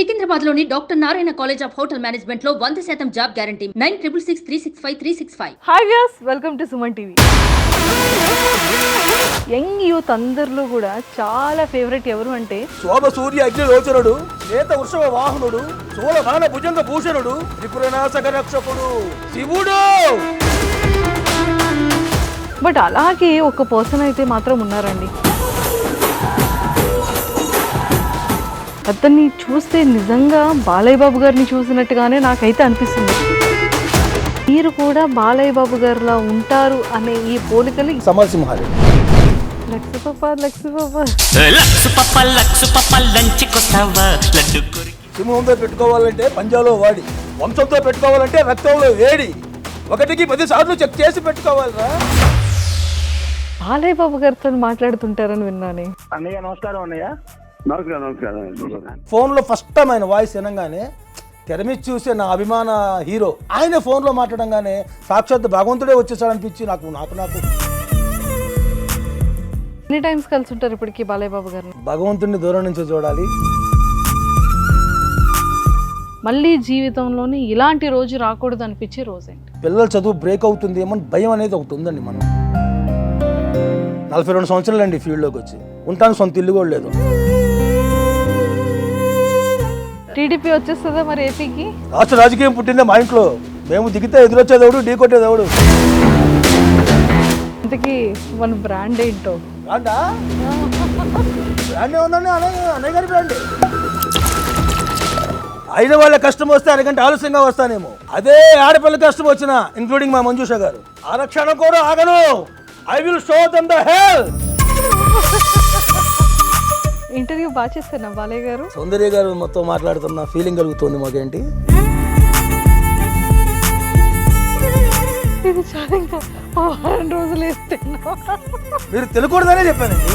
సికింద్రాబాద్లోని doctor Narayana college of hotel మేనేజ్మెంట్లో 100% job guarantee 966365 hi viewers, welcome to Suman TV. Young youth అందరిలో కూడా చాలా favourite ఎవరు అంటే శోభ సూర్య అగ్నిలోచనుడు, శ్వేత వృషభ వాహనుడు, శూలభాన భుజంగ భూషణుడు, త్రిపురనాశక రక్షకుడు శివుడు. బట్ అలాగే ఒక పర్సన్ అయితే మాత్రం ఉన్నారండి. అతన్ని చూస్తే నిజంగా బాలయ్య బాబు గారిని చూసినట్టుగానే నాకైతే అనిపిస్తుంది. మీరు కూడా బాలయ్య బాబు గారిలా ఉంటారు అనే ఈ పోలికలు సమరసింహారెడ్డి. సింహంతో పెట్టుకోవాలంటే పంజాలో వాడి, వంశంతో పెట్టుకోవాలంటే రక్తంలో వేడి, 1కి 10 సార్లు చెక్ చేసి పెట్టుకోవాలిరా. బాలయ్య బాబు గారితో మాట్లాడుతుంటారని విన్నానే. అన్నయ్య నమస్కారం. అన్నయ్య నమస్కారం. ఫోన్లో ఫస్ట్ టైం ఆయన వాయిస్ వినంగానే తెర మీద చూసే నా అభిమాన హీరో ఆయన ఫోన్లో మాట్లాడంగానే సాక్షాత్ భగవంతుడే వచ్చేసాడనిపించి నాకు నాకు నాకు ఎన్ని టైమ్స్ కలిసి ఉంటారు ఇప్పటికి బాలయ్య బాబు గారిని? భగవంతుడిని దూరం నుంచి చూడాలి. మళ్ళీ జీవితంలోని ఇలాంటి రోజు రాకూడదు అనిపించే రోజు ఏంటి? పిల్లల చదువు బ్రేక్ అవుతుంది ఏమని భయం అనేది ఒకటి ఉందండి. మనం 42 సంవత్సరాలు అండి ఫీల్డ్లోకి వచ్చి, ఉంటాను సొంత ఇల్లు కూడా లేదు. టీడీపీ వచ్చేస్తుందా మరి ఏపీకి? రాష్ట్ర రాజకీయం పుట్టిందే మా ఇంట్లో. మేము దిగితే ఎదురొచ్చేదేవుడు, ఢీ కొట్టేదేవుడు. ఇంతకీ మన బ్రాండ్ ఏంటో? బ్రాండ్ ఉందండి, అన్నయ్య గారి బ్రాండ్. అయిన వాళ్ళ కష్టం వస్తే అరగంట ఆలస్యంగా వస్తానేమో, అదే ఆడపిల్ల కష్టం వచ్చిన ఇంక్లూడింగ్ మా మంజుష గారు, ఆరక్షణ కూడా ఆగను. I will show them the hell. Interview బాగా చేస్తారా బాలయ్య గారు? సౌందర్య గారు మొత్తం మాట్లాడుతున్న ఫీలింగ్ కలుగుతుంది మాకేంటి. ఇది చాలా ఇంకా 2 రోజులు వేస్తున్నా. మీరు తెలియకూడదనే చెప్పానండి.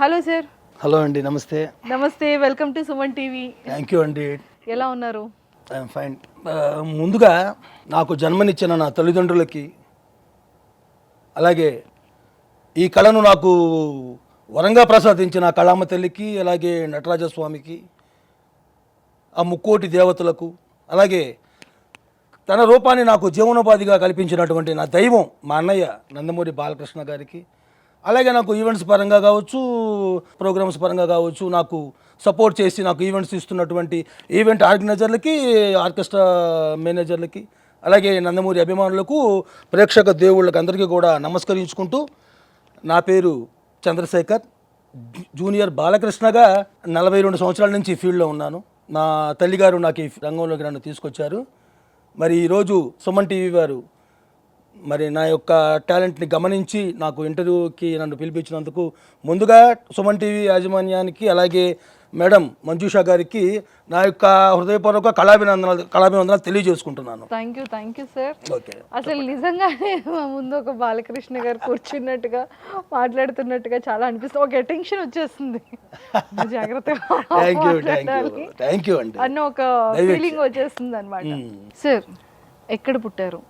Hello sir. హలో అండి, నమస్తే. నమస్తే, welcome to Suman TV. Thank you అండి. ఎలా ఉన్నారు? I'm fine. ముందుగా నాకు జన్మనిచ్చిన నా తల్లిదండ్రులకి, అలాగే ఈ కళను నాకు వరంగా ప్రసాదించిన కళామ తల్లికి, అలాగే నటరాజస్వామికి, ఆ ముక్కోటి దేవతలకు, అలాగే తన రూపాన్ని నాకు జీవనోపాధిగా కల్పించినటువంటి నా దైవం మా అన్నయ్య నందమూరి బాలకృష్ణ గారికి, అలాగే నాకు ఈవెంట్స్ పరంగా కావచ్చు, ప్రోగ్రామ్స్ పరంగా కావచ్చు, నాకు సపోర్ట్ చేసి నాకు ఈవెంట్స్ ఇస్తున్నటువంటి ఈవెంట్ ఆర్గనైజర్లకి, ఆర్కెస్ట్రా మేనేజర్లకి, అలాగే నందమూరి అభిమానులకు, ప్రేక్షక దేవుళ్ళకి అందరికీ కూడా నమస్కరించుకుంటూ, నా పేరు చంద్రశేఖర్. జూనియర్ బాలకృష్ణగా 42 సంవత్సరాల నుంచి ఫీల్డ్లో ఉన్నాను. నా తల్లిగారు నాకు ఈ రంగంలోకి నన్ను తీసుకొచ్చారు. మరి ఈరోజు సుమన్ టీవీ వారు మరి నా యొక్క టాలెంట్ని గమనించి నాకు ఇంటర్వ్యూకి నన్ను పిలిపించినందుకు ముందుగా సుమన్ టీవీ యాజమాన్యానికి, అలాగే మేడం మంజుష గారికి నా యొక్క హృదయపూర్వక కళాభివందనాలు తెలియజేసుకుంటున్నాను. Thank you sir. ఓకే. అసలు నిజంగానే ముందు ఒక బాలకృష్ణ గారు కూర్చున్నట్టుగా మాట్లాడుతున్నట్టుగా చాలా అనిపిస్తుంది. ఒక అటెన్షన్ వచ్చేస్తుంది, జాగ్రత్తగా థ్యాంక్ యూ అండి అన్న ఒక ఫీలింగ్ వచ్చేస్తుంది అనమాట. సార్, ఎక్కడ పుట్టారు,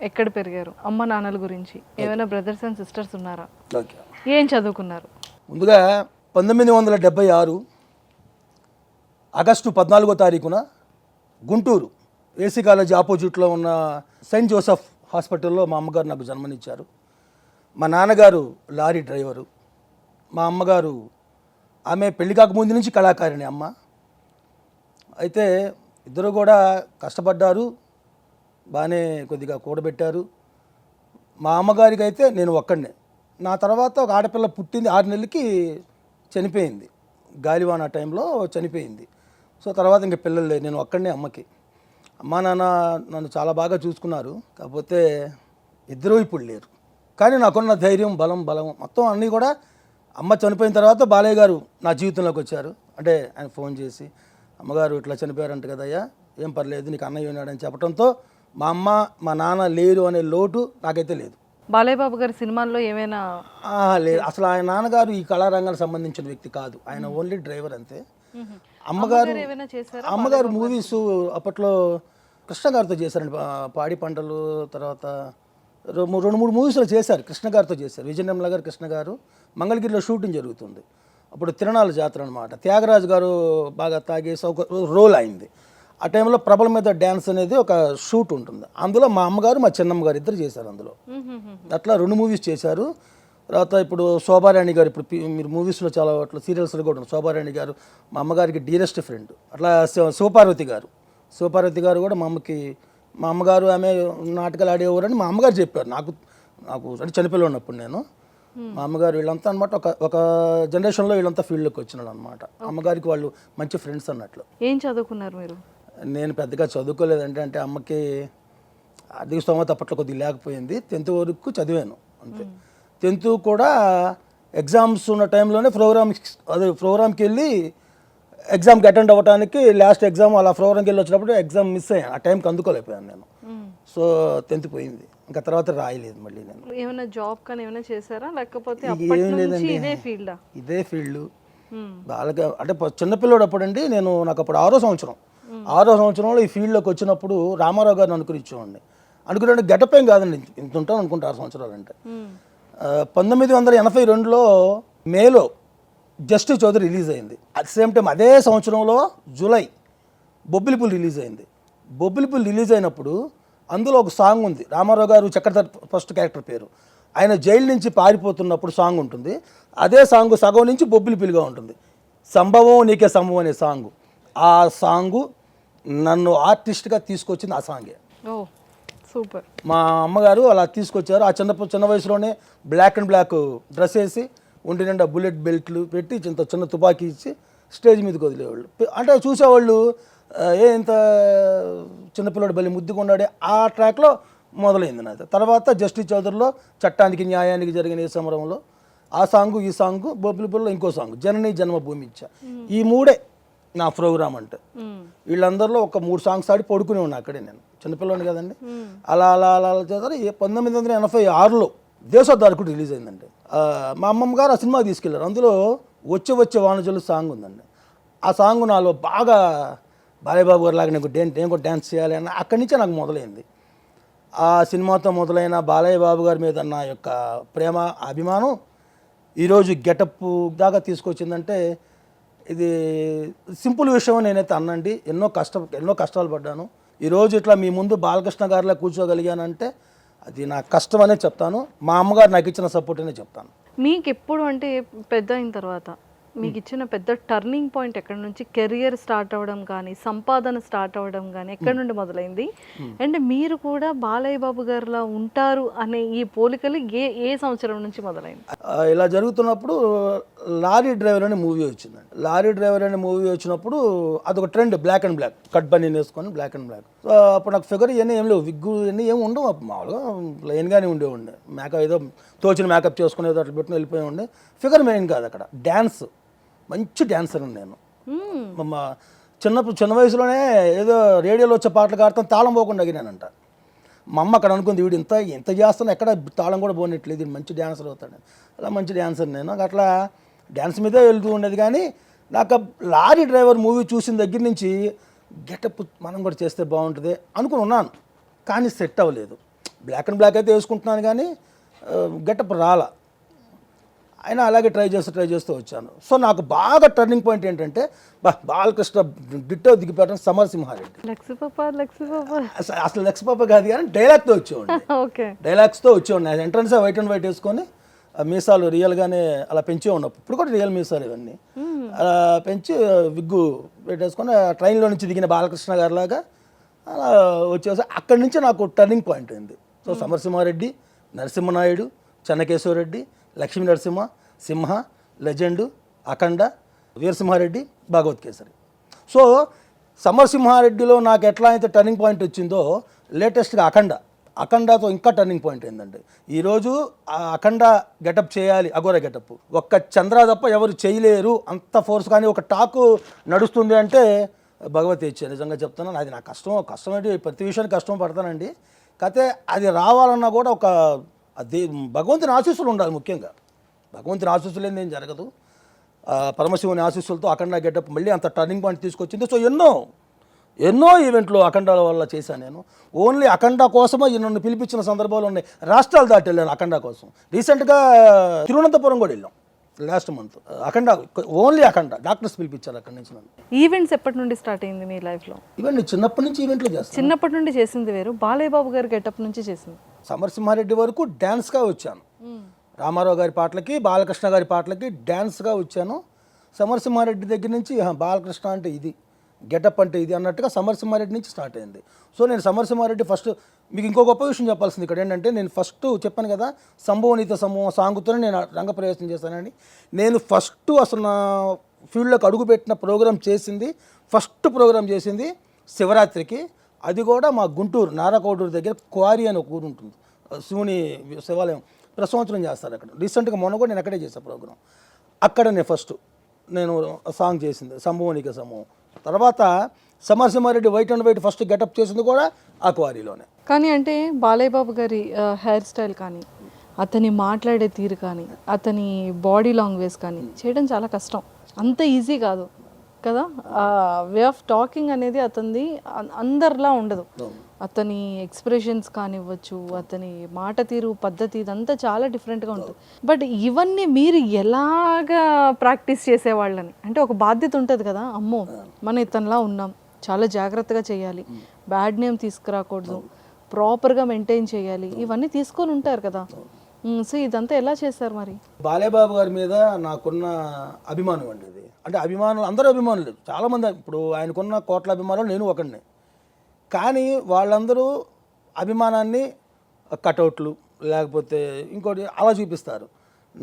ఎక్కడ పెరిగారు, అమ్మ నాన్నల గురించి ఏమైనా బ్రదర్స్ అండ్ సిస్టర్స్ ఉన్నారా, ఏం చదువుకున్నారు? ముందుగా 1976 ఆగస్టు 14వ తారీఖున గుంటూరు ఏసీ కాలేజీ ఆపోజిట్లో ఉన్న సెయింట్ జోసెఫ్ హాస్పిటల్లో మా అమ్మగారు నాకు జన్మనిచ్చారు. మా నాన్నగారు లారీ డ్రైవరు, మా అమ్మగారు ఆమె పెళ్లి కాకముందు నుంచి కళాకారిణి అమ్మ. అయితే ఇద్దరు కూడా కష్టపడ్డారు, బాగానే కొద్దిగా కూడబెట్టారు. మా అమ్మగారికి అయితే నేను ఒక్కడినే. నా తర్వాత ఒక ఆడపిల్ల పుట్టింది, 6 నెలలకి చనిపోయింది, గాలివాన టైంలో చనిపోయింది. సో తర్వాత ఇంక పిల్లలు లేదు, నేను ఒక్కడనే అమ్మకి. అమ్మా నాన్న నన్ను చాలా బాగా చూసుకున్నారు, కాకపోతే ఇద్దరూ ఇప్పుడు లేరు. కానీ నాకున్న ధైర్యం, బలం మొత్తం అన్నీ కూడా అమ్మ చనిపోయిన తర్వాత బాలయ్య గారు నా జీవితంలోకి వచ్చారు. అంటే ఆయన ఫోన్ చేసి, అమ్మగారు ఇట్లా చనిపోయారంట కదయ్యా, ఏం పర్లేదు, నీకు అన్నయ్య ఉన్నాడని చెప్పడంతో మా అమ్మ మా నాన్న లేరు అనే లోటు నాకైతే లేదు. బాలయ్య బాబు గారి సినిమాల్లో ఏమైనా? లేదు, అసలు ఆయన నాన్నగారు ఈ కళారంగానికి సంబంధించిన వ్యక్తి కాదు, ఆయన ఓన్లీ డ్రైవర్ అంతే. అమ్మగారు మూవీస్ అప్పట్లో కృష్ణ గారితో చేశారండి, పాడి పంటలు, తర్వాత రెండు మూడు మూవీస్లో చేశారు, కృష్ణ గారితో చేశారు. విజయనిర్మల గారు, కృష్ణ గారు. మంగళగిరిలో షూటింగ్ జరుగుతుంది, అప్పుడు తిరణాల జాతర అనమాట. త్యాగరాజు గారు బాగా తాగేసి ఒక రోల్ అయింది. ఆ టైంలో ప్రభల మీద డ్యాన్స్ అనేది ఒక షూట్ ఉంటుంది, అందులో మా అమ్మగారు మా చిన్నమ్మ గారు ఇద్దరు చేశారు అందులో. అట్లా 2 మూవీస్ చేశారు. తర్వాత ఇప్పుడు శోభారాణి గారు, ఇప్పుడు మీరు మూవీస్లో చాలా అట్లా సీరియల్స్లో కూడా ఉంటుంది. శోభారాణి గారు మా అమ్మగారికి డీరెస్ట్ ఫ్రెండ్. అట్లా శివపార్వతి గారు కూడా మా అమ్మగారు ఆమె నాటకాలు ఆడేవారని మా అమ్మగారు చెప్పారు నాకు అంటే చనిపోయి ఉన్నప్పుడు నేను. మా అమ్మగారు వీళ్ళంతా అనమాట ఒక జనరేషన్లో వీళ్ళంతా ఫీల్డ్లోకి వచ్చినాడు అనమాట. అమ్మగారికి వాళ్ళు మంచి ఫ్రెండ్స్ అన్నట్లు. ఏం చదువుకున్నారు మీరు? నేను పెద్దగా చదువుకోలేదంటే, అంటే అమ్మకి ఆర్థిక స్తోమత అప్పట్లో కొద్దిగా లేకపోయింది. 10th వరకు చదివాను అంతే. 10th కూడా ఎగ్జామ్స్ ఉన్న టైంలోనే ప్రోగ్రామ్కి వెళ్ళి ఎగ్జామ్కి అటెండ్ అవ్వడానికి లాస్ట్ ఎగ్జామ్ అలా ప్రోగ్రామ్కి వెళ్ళి వచ్చినప్పుడు ఎగ్జామ్ మిస్ అయ్యాను. ఆ టైంకి అందుకోలేకపోయాను నేను. సో 10th పోయింది, ఇంకా తర్వాత రాయలేదు మళ్ళీ నేను. ఏమైనా జాబ్ కానీ ఏమైనా చేశారా, లేకపోతే ఏం లేదండి, ఇదే ఫీల్డ్. బాగా అంటే చిన్నపిల్లడు అప్పుడండి నాకు అప్పుడు 6వ సంవత్సరంలో ఈ ఫీల్డ్లోకి వచ్చినప్పుడు రామారావు గారిని అనుకునిచ్చేవాడిని. అనుకునే గెటప్ ఏం కాదండి, ఇంత ఉంటాను అనుకుంటా 6 సంవత్సరాలు అంటే. 1982లో మేలో జస్టిస్ చౌదరి రిలీజ్ అయింది. అట్ సేమ్ టైం అదే సంవత్సరంలో జూలై బొబ్బిలిపుల్ రిలీజ్ అయింది. బొబ్బిలిపుల్ రిలీజ్ అయినప్పుడు అందులో ఒక సాంగ్ ఉంది, రామారావు గారు చక్రధర్ ఫస్ట్ క్యారెక్టర్ పేరు. ఆయన జైలు నుంచి పారిపోతున్నప్పుడు సాంగ్ ఉంటుంది. అదే సాంగ్ సగం నుంచి బొబ్బిలిపుల్గా ఉంటుంది. సంభవం నీకే సంభవం అనే సాంగ్. ఆ సాంగు నన్ను ఆర్టిస్ట్గా తీసుకొచ్చింది ఆ సాంగే. సూపర్. మా అమ్మగారు అలా తీసుకొచ్చారు. ఆ చిన్న వయసులోనే బ్లాక్ అండ్ బ్లాక్ డ్రెస్ వేసి ఒంటి నిండా బుల్లెట్ బెల్ట్లు పెట్టి చిన్న తుపాకీ ఇచ్చి స్టేజ్ మీదకి వదిలేవాళ్ళు. అంటే చూసేవాళ్ళు ఇంత చిన్నపిల్లడు బలి ముద్దుగా ఉన్నాడే. ఆ ట్రాక్లో మొదలైంది నాది. తర్వాత జస్టిస్ చౌదరిలో చట్టానికి న్యాయానికి జరిగిన ఈ సమరంలో ఆ సాంగు, ఈ సాంగు, బొబ్బిలిపుల్లో ఇంకో సాంగ్ జనని జన్మభూమి ఇచ్చా. ఈ 3 నా ప్రోగ్రామ్ అంటే. వీళ్ళందరిలో ఒక 3 సాంగ్స్ ఆడి పడుకునే ఉన్నా అక్కడే, నేను చిన్నపిల్లని కదండి. అలా అలా అలా చేస్తారు. 1986లో దేశోద్ధారకుడు రిలీజ్ అయిందండి. మా అమ్మమ్మ గారు ఆ సినిమా తీసుకెళ్లారు. అందులో వచ్చే వానజలు సాంగ్ ఉందండి. ఆ సాంగ్ నాలో బాగా బాలయ్యబాబు గారు లాగా నేను కూడా డ్యాన్స్ చేయాలి అన్న అక్కడి నుంచే నాకు మొదలైంది. ఆ సినిమాతో మొదలైన బాలయ్య బాబు గారి మీద నా యొక్క ప్రేమ, అభిమానం ఈరోజు గెటప్ దాకా తీసుకొచ్చిందంటే ఇది సింపుల్ విషయం నేనైతే అన్నండి. ఎన్నో కష్టాలు పడ్డాను. ఈరోజు ఇట్లా మీ ముందు బాలకృష్ణ గారిలా కూర్చోగలిగానంటే అది నా కష్టం అనే చెప్తాను. మా అమ్మగారు నాకు ఇచ్చిన సపోర్ట్ అనే చెప్తాను. మీకు ఎప్పుడు అంటే పెద్ద అయిన తర్వాత మీకు ఇచ్చిన పెద్ద టర్నింగ్ పాయింట్ ఎక్కడి నుంచి? కెరియర్ స్టార్ట్ అవ్వడం కానీ, సంపాదన స్టార్ట్ అవ్వడం కానీ ఎక్కడి నుండి మొదలైంది? అండ్ మీరు కూడా బాలయ్య బాబు గారిలా ఉంటారు అనే ఈ పోలికలు ఏ సంవత్సరం నుంచి మొదలైంది? ఇలా జరుగుతున్నప్పుడు లారీ డ్రైవర్ అనే మూవీ వచ్చిందండి. లారీ డ్రైవర్ అనే మూవీ వచ్చినప్పుడు అదొక trend, black and black cut బన్నీ వేసుకొని బ్లాక్ అండ్ బ్లాక్. సో అప్పుడు నాకు ఫిగర్ ఇవన్నీ ఏం లేవు, విగ్గు ఇవన్నీ ఏమి ఉండవు. మామూలుగా ప్లెయిన్గానే ఉండేవండి. మేకప్ ఏదో తోచిన మేకప్ చేసుకుని ఏదో అట్లా పెట్టుకుని వెళ్ళిపోయి ఉండే. ఫిగర్ మెయిన్ కాదు అక్కడ, డ్యాన్స్. మంచి డ్యాన్సర్ నేను. చిన్న వయసులోనే ఏదో రేడియోలో వచ్చే పాటలు కాడతాను తాళం పోకుండా అడిగినానంట. మా అమ్మ అక్కడ అనుకుంది, వీడు ఇంత చేస్తాను ఎక్కడ తాళం కూడా పోనట్లేదు, ఇది మంచి డ్యాన్సర్ అవుతాడు. అలా మంచి డ్యాన్సర్ నేను. అట్లా డ్యాన్స్ మీదే వెళ్తూ ఉండేది. కానీ నాకు లారీ డ్రైవర్ మూవీ చూసిన దగ్గర నుంచి గెటప్ మనం కూడా చేస్తే బాగుంటుంది అనుకుని ఉన్నాను. కానీ సెట్ అవ్వలేదు. బ్లాక్ అండ్ బ్లాక్ అయితే వేసుకుంటున్నాను కానీ గెటప్ రాలా. అయినా అలాగే ట్రై చేస్తూ వచ్చాను. సో నాకు బాగా టర్నింగ్ పాయింట్ ఏంటంటే బాలకృష్ణ డిట్టో దిగిపోవడం సమరసింహారెడ్డి. అసలు లక్ష్మీపాప కాదు కానీ డైలాగ్తో వచ్చేవాడిని. డైలాగ్స్తో వచ్చేవాడిని. ఎంట్రన్స్ వైట్ అండ్ వైట్ వేసుకొని మీసాలు రియల్గానే అలా పెంచే ఉన్నప్పుడు. ఇప్పుడు కూడా రియల్ మీసాలు ఇవన్నీ అలా పెంచి విగ్గు పెట్టేసుకొని ట్రైన్లో నుంచి దిగిన బాలకృష్ణ గారిలాగా అలా వచ్చేసి అక్కడి నుంచి నాకు టర్నింగ్ పాయింట్ అయింది. సో సమరసింహారెడ్డి, నరసింహనాయుడు, చెన్నకేశ్వరరెడ్డి, లక్ష్మీ నరసింహ, సింహ, లెజెండు, అఖండ, వీరసింహారెడ్డి, భాగవత్ కేసరి. సో సమరసింహారెడ్డిలో నాకు ఎట్లా అయితే టర్నింగ్ పాయింట్ వచ్చిందో లేటెస్ట్గా అఖండతో ఇంకా టర్నింగ్ పాయింట్ ఏంటంటే ఈరోజు ఆ అఖండ గెటప్ చేయాలి, అఘోర గెటప్. ఒక్క చంద్ర తప్ప ఎవరు చేయలేరు అంత ఫోర్స్. కానీ ఒక టాకు నడుస్తుంది అంటే భగవత్ ఇచ్చే. నిజంగా చెప్తాను, అది నా కష్టం ఏంటి, ప్రతి విషయానికి కష్టం పడతానండి. కాకపోతే అది రావాలన్నా కూడా ఒక అది భగవంతుని ఆశీస్సులు ఉండాలి. ముఖ్యంగా భగవంతుని ఆశీస్సులు ఏం జరగదు. పరమశివుని ఆశీస్సులతో అఖండ గెటప్ మళ్ళీ అంత టర్నింగ్ పాయింట్ తీసుకొచ్చింది. సో ఎన్నో ఎన్నో ఈవెంట్లు అఖండాల వల్ల చేశాను నేను. ఓన్లీ అఖండ కోసమే నన్ను పిలిపించిన సందర్భాలు ఉన్నాయి. రాష్ట్రాలు దాటి వెళ్ళాను అఖండ కోసం. రీసెంట్గా తిరువనంతపురం కూడా వెళ్ళాం లాస్ట్ మంత్. అఖండ, ఓన్లీ అఖండ డాక్టర్స్ పిలిపించారు అక్కడి నుంచి నన్ను. ఈవెంట్స్ ఎప్పటి నుండి స్టార్ట్ అయింది మీ లైఫ్లో? ఈవెంట్ చిన్నప్పటి నుంచి ఈవెంట్లు చేస్తాను. చిన్నప్పటి నుండి చేసింది వేరు, బాలయ్య బాబు గారి గెటప్ నుంచి చేసింది. సమరసింహారెడ్డి వరకు డ్యాన్స్గా వచ్చాను. రామారావు గారి పాటలకి, బాలకృష్ణ గారి పాటలకి డ్యాన్స్గా వచ్చాను. సమరసింహారెడ్డి దగ్గర నుంచి బాలకృష్ణ అంటే ఇది, గెటప్ అంటే ఇది అన్నట్టుగా సమరసింహారెడ్డి నుంచి స్టార్ట్ అయింది. సో నేను సమరసింహారెడ్డి ఫస్ట్, మీకు ఇంకో గొప్ప విషయం చెప్పాల్సింది ఇక్కడ ఏంటంటే, నేను ఫస్ట్ చెప్పాను కదా సంభవనీత సమూహం సాంగుతోనే నేను రంగప్రవేశం చేశానని. నేను ఫస్ట్ అసలు నా ఫీల్డ్లోకి అడుగుపెట్టిన ప్రోగ్రామ్ చేసింది, ఫస్ట్ ప్రోగ్రామ్ చేసింది శివరాత్రికి. అది కూడా మా గుంటూరు నారాకోడూరు దగ్గర క్వారీ అని ఒక ఊరు ఉంటుంది, శివుని శివాలయం ప్రతి సంవత్సరం చేస్తారు అక్కడ. రీసెంట్గా మొన్న కూడా నేను అక్కడే చేశాను ప్రోగ్రామ్. అక్కడ నేను సాంగ్ చేసింది సంభవనిక సమూహం. తర్వాత Samarasimha Reddy white and white first getup చేసింది కూడా ఆ క్వారీలోనే. కానీ అంటే బాలయ్య బాబు గారి హెయిర్ స్టైల్ కానీ, అతని మాట్లాడే తీరు కానీ, అతని బాడీ లాంగ్వేజ్ కానీ చేయడం చాలా కష్టం, అంత ఈజీ కాదు కదా. వే ఆఫ్ టాకింగ్ అనేది అతనిది అందరిలా ఉండదు. అతని ఎక్స్ప్రెషన్స్ కానివ్వచ్చు, అతని మాట తీరు పద్ధతి, ఇదంతా చాలా డిఫరెంట్గా ఉంటుంది. బట్ ఇవన్నీ మీరు ఎలాగా ప్రాక్టీస్ చేసేవాళ్ళని, అంటే ఒక బాధ్యత ఉంటుంది కదా, అమ్మో మనం ఇతనిలా ఉన్నాం, చాలా జాగ్రత్తగా చేయాలి, బ్యాడ్ నేమ్ తీసుకురాకూడదు, ప్రాపర్గా మెయింటైన్ చేయాలి, ఇవన్నీ తీసుకొని ఉంటారు కదా. సో ఇదంతా ఎలా చేస్తారు మరి? బాలయ్య బాబు గారి మీద నాకున్న అభిమానం అండి అది. అంటే అభిమానులు అందరూ అభిమానులు, చాలామంది. ఇప్పుడు ఆయనకున్న కోట్ల అభిమానులు నేను ఒకడిని. కానీ వాళ్ళందరూ అభిమానాన్ని కటౌట్లు లేకపోతే ఇంకోటి అలా చూపిస్తారు.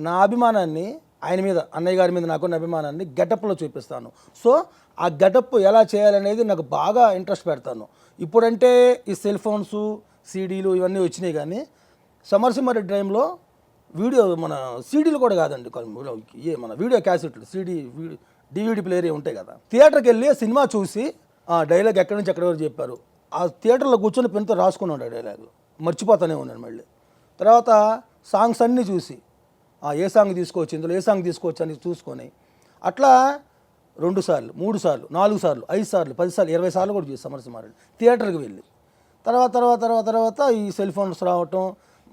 నా అభిమానాన్ని ఆయన మీద, అన్నయ్య గారి మీద నాకున్న అభిమానాన్ని గెటప్లో చూపిస్తాను. సో ఆ గెటప్ ఎలా చేయాలనేది నాకు బాగా ఇంట్రెస్ట్ పెడతాను. ఇప్పుడంటే ఈ సెల్ ఫోన్స్, సీడీలు ఇవన్నీ వచ్చినాయి. కానీ సమరసింహారెడ్డి టైంలో వీడియో, మన సీడీలు కూడా కాదండి, మన వీడియో క్యాసెట్లు, డివిడి ప్లేయర్ ఉంటాయి కదా. థియేటర్కి వెళ్ళి సినిమా చూసి ఆ డైలాగ్ ఎక్కడి నుంచి ఎక్కడి వరకు చెప్పారు, ఆ థియేటర్లో కూర్చొని పెన్తో రాసుకున్నాడు ఆ డైలాగ్, మర్చిపోతానే ఉన్నాను మళ్ళీ. తర్వాత సాంగ్స్ అన్నీ చూసి ఏ సాంగ్ తీసుకోవచ్చు, ఇందులో ఏ సాంగ్ తీసుకోవచ్చు అని చూసుకొని అట్లా 2 సార్లు 3 సార్లు 4 సార్లు 5 సార్లు 10 సార్లు 20 సార్లు కూడా చూసి సమరసింహారెడ్డి థియేటర్కి వెళ్ళి. తర్వాత ఈ సెల్ ఫోన్స్ రావటం,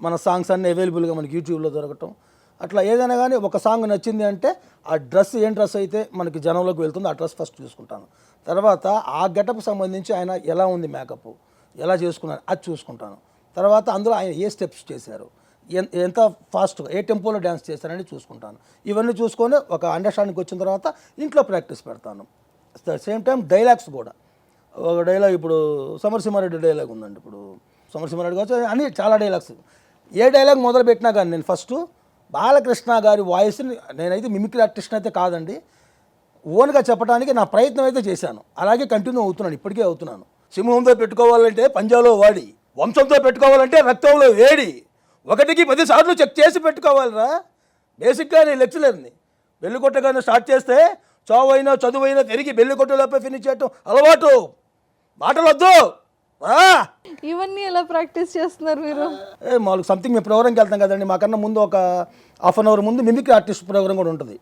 మన సాంగ్స్ అన్నీ అవైలబుల్గా మనకి యూట్యూబ్లో దొరకటం. అట్లా ఏదైనా కానీ ఒక సాంగ్ నచ్చింది అంటే ఆ డ్రెస్ ఏం డ్రెస్ అయితే మనకి జనంలోకి వెళ్తుందో ఆ డ్రెస్ ఫస్ట్ చూసుకుంటాను. తర్వాత ఆ గెటప్ సంబంధించి ఆయన ఎలా ఉంది, మేకప్ ఎలా చేసుకున్నారు అది చూసుకుంటాను. తర్వాత అందులో ఆయన ఏ స్టెప్స్ చేశారు, ఎంత ఫాస్ట్గా ఏ టెంపోలో డ్యాన్స్ చేశారని చూసుకుంటాను. ఇవన్నీ చూసుకొని ఒక అండర్స్టాండింగ్కి వచ్చిన తర్వాత ఇంట్లో ప్రాక్టీస్ పెడతాను. సేమ్ టైం డైలాగ్స్ కూడా. ఒక డైలాగ్ ఇప్పుడు సమరసింహారెడ్డి డైలాగ్ ఉందండి, ఇప్పుడు సమరసింహారెడ్డి కావచ్చు అన్ని చాలా డైలాగ్స్. ఏ డైలాగ్ మొదలు పెట్టినా కానీ నేను ఫస్ట్ బాలకృష్ణ గారి వాయిస్ని, నేనైతే మిమిక్రీ ఆర్టిస్ట్ అయితే కాదండి, ఓన్గా చెప్పడానికి నా ప్రయత్నం అయితే చేశాను. అలాగే కంటిన్యూ అవుతున్నాను, ఇప్పటికే అవుతున్నాను. సింహంతో పెట్టుకోవాలంటే పంజాలో వాడి, వంశంతో పెట్టుకోవాలంటే రక్తంలో వేడి, 1కి 10 సార్లు చెక్ చేసి పెట్టుకోవాలిరా. బేసిక్గా నేను లెక్చరర్ని. బెల్లి కొట్టగానే స్టార్ట్ చేస్తే చావైనా చదువైనా తిరిగి బెల్లి కొట్టలోపే ఫినిష్ చేయటం అలవాటు, మాటలు వద్దు. ఇవన్నీ ఎలా ప్రాక్టీస్ చేస్తున్నారు మీరు? మాకు సంథింగ్ మేము ప్రోగ్రామ్కి వెళ్తాం కదండి, మాకన్నా ముందు ఒక హాఫ్ అన్ అవర్ ముందు మిమిక్రీ ఆర్టిస్ట్ ప్రోగ్రామ్ కూడా ఉంటుంది.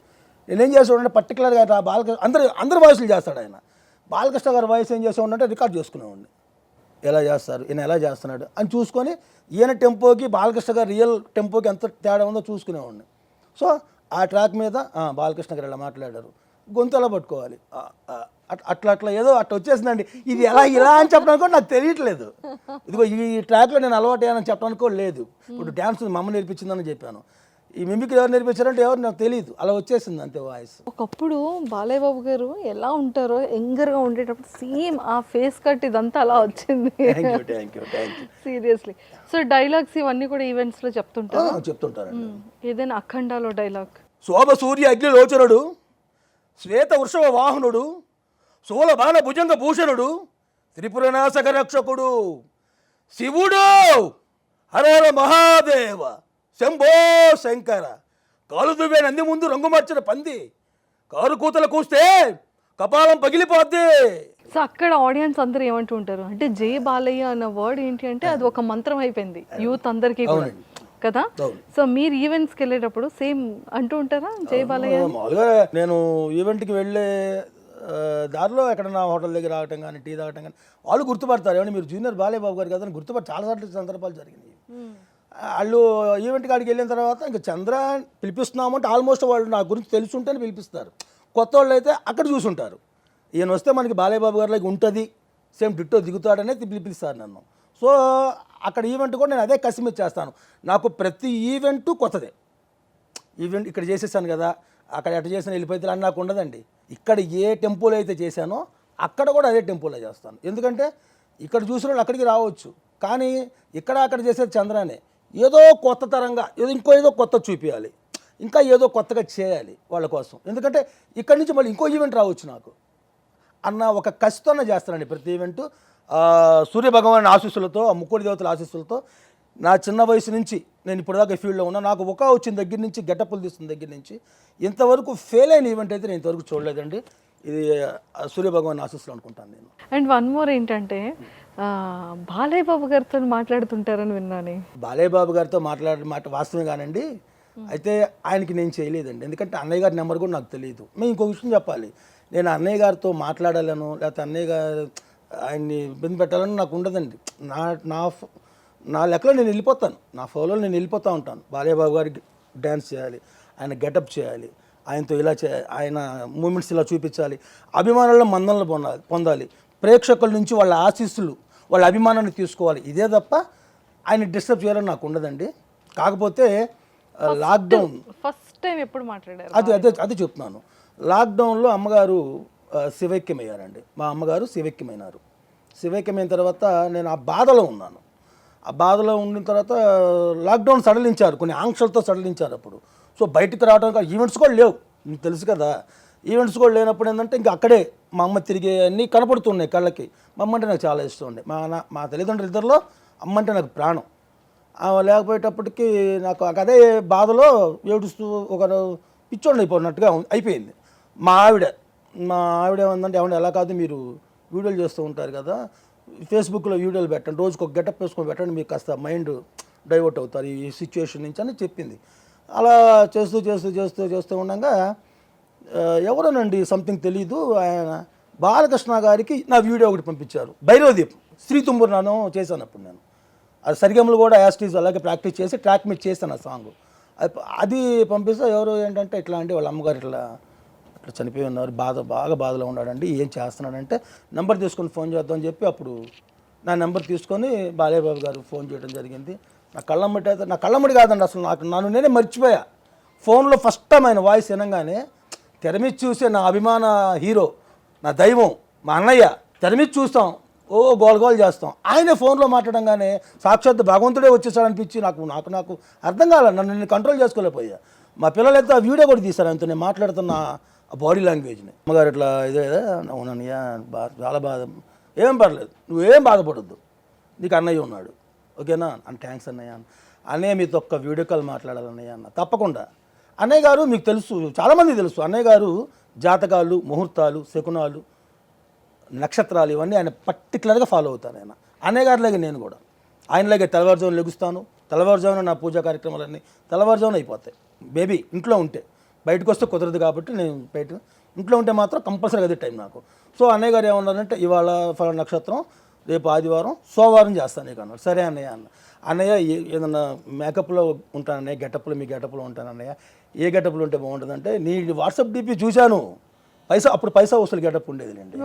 నేనేం చేసేవాడంటే పర్టికులర్గా అందరి వాయిస్లు చేస్తాడు ఆయన. బాలకృష్ణ గారి వాయిస్ ఏం చేసేవాడంటే రికార్డ్ చేసుకునేవాడిని, ఎలా చేస్తారు, ఈయన ఎలా చేస్తున్నాడు అని చూసుకొని ఈయన టెంపోకి బాలకృష్ణ గారి రియల్ టెంపోకి ఎంత తేడా ఉందో చూసుకునేవాడిని. సో ఆ ట్రాక్ మీద బాలకృష్ణ గారు ఎలా మాట్లాడారు, గొంతు ఎలా పట్టుకోవాలి, అట్లా ఏదో అట్లా వచ్చేసిందండి. ఇది ఇలా అని చెప్పడానికి కూడా నాకు తెలియట్లేదు. ఇదిగో ఈ ట్రాక్లో నేను అలవాటు అయ్యానని చెప్పడానికి కూడా లేదు. ఇప్పుడు డ్యాన్స్ మా అమ్మ నేర్పించిందని చెప్పాను, ఈ మిమిక్రీ ఎవరు నేర్పించారంటే ఎవరు నాకు తెలియదు, అలా వచ్చేసింది అంతే వాయిస్. ఒకప్పుడు బాలయ్య బాబు గారు ఎలా ఉంటారో యంగర్గా ఉండేటప్పుడు సేమ్ ఆ ఫేస్ కట్ ఇదంతా అలా వచ్చింది. Thank you seriously. So dialogues ఇవన్నీ కూడా ఈవెంట్స్లో చెప్తుంటారండి. ఏదైనా అఖండాలో డైలాగ్? శోభ సూర్య అగ్నిలోచనుడు, శ్వేత వృషభ వాహనుడు, శూల బాణ భుజంగ భూషణుడు, త్రిపురనాశక రక్షకుడు, శివుడు, హర మహాదేవ, శంభో శంకర, కాలు దువ్వే నంది ముందు రంగు మార్చిన పంది, కారు కూతలు కూస్తే కపాలం పగిలిపోద్ది. సో అక్కడ ఆడియన్స్ అందరూ ఏమంటూ ఉంటారు అంటే జై బాలయ్య అన్న వర్డ్ ఏంటి అంటే అది ఒక మంత్రం అయిపోయింది యూత్ అందరికీ కూడా కదా. సో మీరు ఈవెంట్స్కి వెళ్ళేటప్పుడు సేమ్ అంటూ ఉంటారా జై బాలయ్య? మామూలుగా నేను ఈవెంట్కి వెళ్ళే దారిలో ఎక్కడన్నా హోటల్ దగ్గర ఆగటం కానీ టీ తాగటం కానీ వాళ్ళు గుర్తుపడతారు. ఏమంటే మీరు జూనియర్ బాలయ్య బాబు గారు కదా అని గుర్తుపడి చాలాసార్లు సందర్భాలు జరిగినాయి. వాళ్ళు ఈవెంట్ కాడికి వెళ్ళిన తర్వాత ఇంకా చంద్ర పిలిపిస్తున్నాము అంటే ఆల్మోస్ట్ వాళ్ళు నా గురించి తెలుసుంటేనే పిలిపిస్తారు. కొత్త వాళ్ళు అయితే అక్కడ చూసుంటారు. ఈయన వస్తే మనకి బాలయ్య బాబు గారిలాగా ఉంటుంది, సేమ్ డిట్టో దిగుతాడనే పిలిపిస్తారు నన్ను. సో అక్కడ ఈవెంట్ కూడా నేను అదే కసిమిచ్చి చేస్తాను. నాకు ప్రతి ఈవెంట్ కొత్తదే. ఈవెంట్ ఇక్కడ చేసేసాను కదా, అక్కడ ఎట్ట చేసిన వెళ్ళిపోతే అని నాకు ఉండదండి. ఇక్కడ ఏ టెంపుల్ అయితే చేశానో అక్కడ కూడా అదే టెంపుల్లో చేస్తాను. ఎందుకంటే ఇక్కడ చూసిన వాళ్ళు అక్కడికి రావచ్చు, కానీ ఇక్కడ అక్కడ చేసేది చంద్రానే. ఏదో కొత్త తరంగా ఏదో కొత్త చూపించాలి, ఇంకా ఏదో కొత్తగా చేయాలి వాళ్ళ కోసం. ఎందుకంటే ఇక్కడి నుంచి మళ్ళీ ఇంకో ఈవెంట్ రావచ్చు నాకు అన్న ఒక కసితోనే చేస్తానండి ప్రతి ఈవెంటు. సూర్యభగవాన్ ఆశీస్సులతో, ఆ ముక్కోడి దేవతల ఆశీస్సులతో నా చిన్న వయసు నుంచి నేను ఇప్పటిదాకా ఫీల్డ్లో ఉన్నా. నాకు ఒక వచ్చిన దగ్గర నుంచి గెటప్పులు తీస్తున్న దగ్గర నుంచి ఇంతవరకు ఫెయిల్ అయిన ఈవెంట్ అయితే నేను ఇంతవరకు చూడలేదండి. ఇది సూర్యభగవాన్ ఆశీస్సులు అనుకుంటాను నేను. అండ్ వన్ మోర్ ఏంటంటే బాలయ్య బాబు గారితో మాట్లాడుతుంటారని విన్నాను. బాలయ్య బాబు గారితో మాట్లాడే మాట వాస్తవమే కానండి. అయితే ఆయనకి నేను చేయలేదండి, ఎందుకంటే అన్నయ్య గారి నెంబర్ కూడా నాకు తెలియదు. మేము ఇంకో విషయం చెప్పాలి, నేను అన్నయ్య గారితో మాట్లాడాలను లేకపోతే అన్నయ్య గారు ఆయన్ని ఇబ్బంది పెట్టాలని నాకు ఉండదండి. నా లెక్కలో నేను వెళ్ళిపోతాను, నా ఫోన్లో నేను వెళ్ళిపోతూ ఉంటాను. బాలయ్య బాబు గారికి డ్యాన్స్ చేయాలి, ఆయన గెటప్ చేయాలి, ఆయనతో ఇలా చేయాలి, ఆయన మూమెంట్స్ ఇలా చూపించాలి, అభిమానుల మందనలు పొందాలి, ప్రేక్షకుల నుంచి వాళ్ళ ఆశీస్సులు వాళ్ళ అభిమానాన్ని తీసుకోవాలి. ఇదే తప్ప ఆయన డిస్టర్బ్ చేయాలని నాకు ఉండదండి. కాకపోతే లాక్డౌన్ ఫస్ట్ టైం ఎప్పుడు మాట్లాడారు? అది చెప్తున్నాను. లాక్డౌన్లో అమ్మగారు శివైక్యమయ్యారండి. మా అమ్మగారు శివైక్యమైనారు. శివైక్యమైన తర్వాత నేను ఆ బాధలో ఉన్నాను. ఆ బాధలో ఉండిన తర్వాత లాక్డౌన్ సడలించారు, కొన్ని ఆంక్షలతో సడలించారు అప్పుడు. సో బయటికి రావడానికి ఈవెంట్స్ కూడా లేవు, మీకు తెలుసు కదా. ఈవెంట్స్ కూడా లేనప్పుడు ఏంటంటే ఇంకా అక్కడే మా అమ్మ తిరిగే అన్నీ కనపడుతున్నాయి కళ్ళకి. మా అమ్మ అంటే నాకు చాలా ఇష్టం ఉండే. మా తల్లిదండ్రులు ఇద్దరిలో అమ్మ అంటే నాకు ప్రాణం. లేకపోయేటప్పటికి నాకు అదే బాధలో ఏడుస్తూ ఒక పిచ్చోండి అయిపోయినట్టుగా అయిపోయింది. మా ఆవిడ ఏమందంటే ఏమన్నా ఎలా కాదు, మీరు వీడియోలు చేస్తూ ఉంటారు కదా, ఫేస్బుక్లో వీడియోలు పెట్టండి, రోజుకి ఒక గెటప్ వేసుకొని పెట్టండి, మీకు కాస్త మైండ్ డైవర్ట్ అవుతారు ఈ సిచ్యువేషన్ నుంచి అని చెప్పింది. అలా చేస్తూ ఉండగా ఎవరోనండి సంథింగ్ తెలీదు, ఆయన బాలకృష్ణ గారికి నా వీడియో ఒకటి పంపించారు. భైరవదీప్ శ్రీతుంబురు నాను చేశాను అప్పుడు నేను. అది సరిగమలు కూడా యాస్టీజ్ అలాగే ప్రాక్టీస్ చేసి ట్రాక్ మీద చేశాను ఆ సాంగ్. అది పంపిస్తే ఎవరు ఏంటంటే ఇట్లా అంటే వాళ్ళ అమ్మగారు ఇట్లా చనిపోయి ఉన్నారు, బాగా బాధలో ఉన్నాడండి, ఏం చేస్తున్నాడంటే నెంబర్ తీసుకొని ఫోన్ చేద్దామని చెప్పి అప్పుడు నా నెంబర్ తీసుకొని బాలయ్య బాబు గారు ఫోన్ చేయడం జరిగింది. నా కళ్ళమ్మటి కాదండి, అసలు నన్ను నేనే మర్చిపోయా. ఫోన్లో ఫస్ట్ టైం ఆయన వాయిస్ వినగానే తెర మీద చూసే నా అభిమాన హీరో, నా దైవం మా అన్నయ్య, తెర మీద చూస్తాం, ఓ గోల్ చేస్తాం. ఆయనే ఫోన్లో మాట్లాడంగానే సాక్షాత్ భగవంతుడే వచ్చేసాడనిపించి నాకు అర్థం కాలేదు, నన్ను నేను కంట్రోల్ చేసుకోలేకపోయా. మా పిల్లలైతే ఆ వీడియో కూడా తీశారు ఆయనతో నేను మాట్లాడుతున్న ఆ బాడీ లాంగ్వేజ్ని. అమ్మగారు ఇట్లా ఇదే అవునన్నయ్య చాలా బాధ, ఏం పర్లేదు, నువ్వేం బాధపడద్దు, నీకు అన్నయ్య ఉన్నాడు, ఓకేనా అని. థ్యాంక్స్ అన్నయ్య. అన్నయ్య మీతో ఒక్క వీడియో కాల్ మాట్లాడాలన్నయ్య అన్న. తప్పకుండా అన్నయ్య గారు, మీకు తెలుసు, చాలామంది తెలుసు, అన్నయ్య గారు జాతకాలు, ముహూర్తాలు, శకునాలు, నక్షత్రాలు ఇవన్నీ ఆయన పర్టికులర్గా ఫాలో అవుతాను. అన్నయ్య గారిలాగే నేను కూడా ఆయనలాగే తెల్లవారుజామున లెగుస్తాను. తెల్లవారుజామున నా పూజా కార్యక్రమాలన్నీ తెల్లవారుజామున అయిపోతాయి. బేబీ ఇంట్లో ఉంటే, బయటకు వస్తే కుదరదు కాబట్టి నేను ఇంట్లో ఉంటే మాత్రం కంపల్సరీ అదే టైం నాకు. సో అన్నయ్య గారు ఏమన్నారంటే ఇవాళ ఫలానా నక్షత్రం, రేపు ఆదివారం, సోమవారం చేస్తాను నీకు అన్నాడు. సరే అన్నయ్య అన్నయ్య ఏదన్నా మేకప్లో ఉంటానన్నయ్య, గెటప్లో మీ గెటప్లో ఉంటానన్నయ్య, ఏ గెటప్లో ఉంటే బాగుంటుందంటే నీ వాట్సాప్ డీపీ చూశాను, అప్పుడు పైసా వసూలు గెటప్ ఉండేదిలేండి,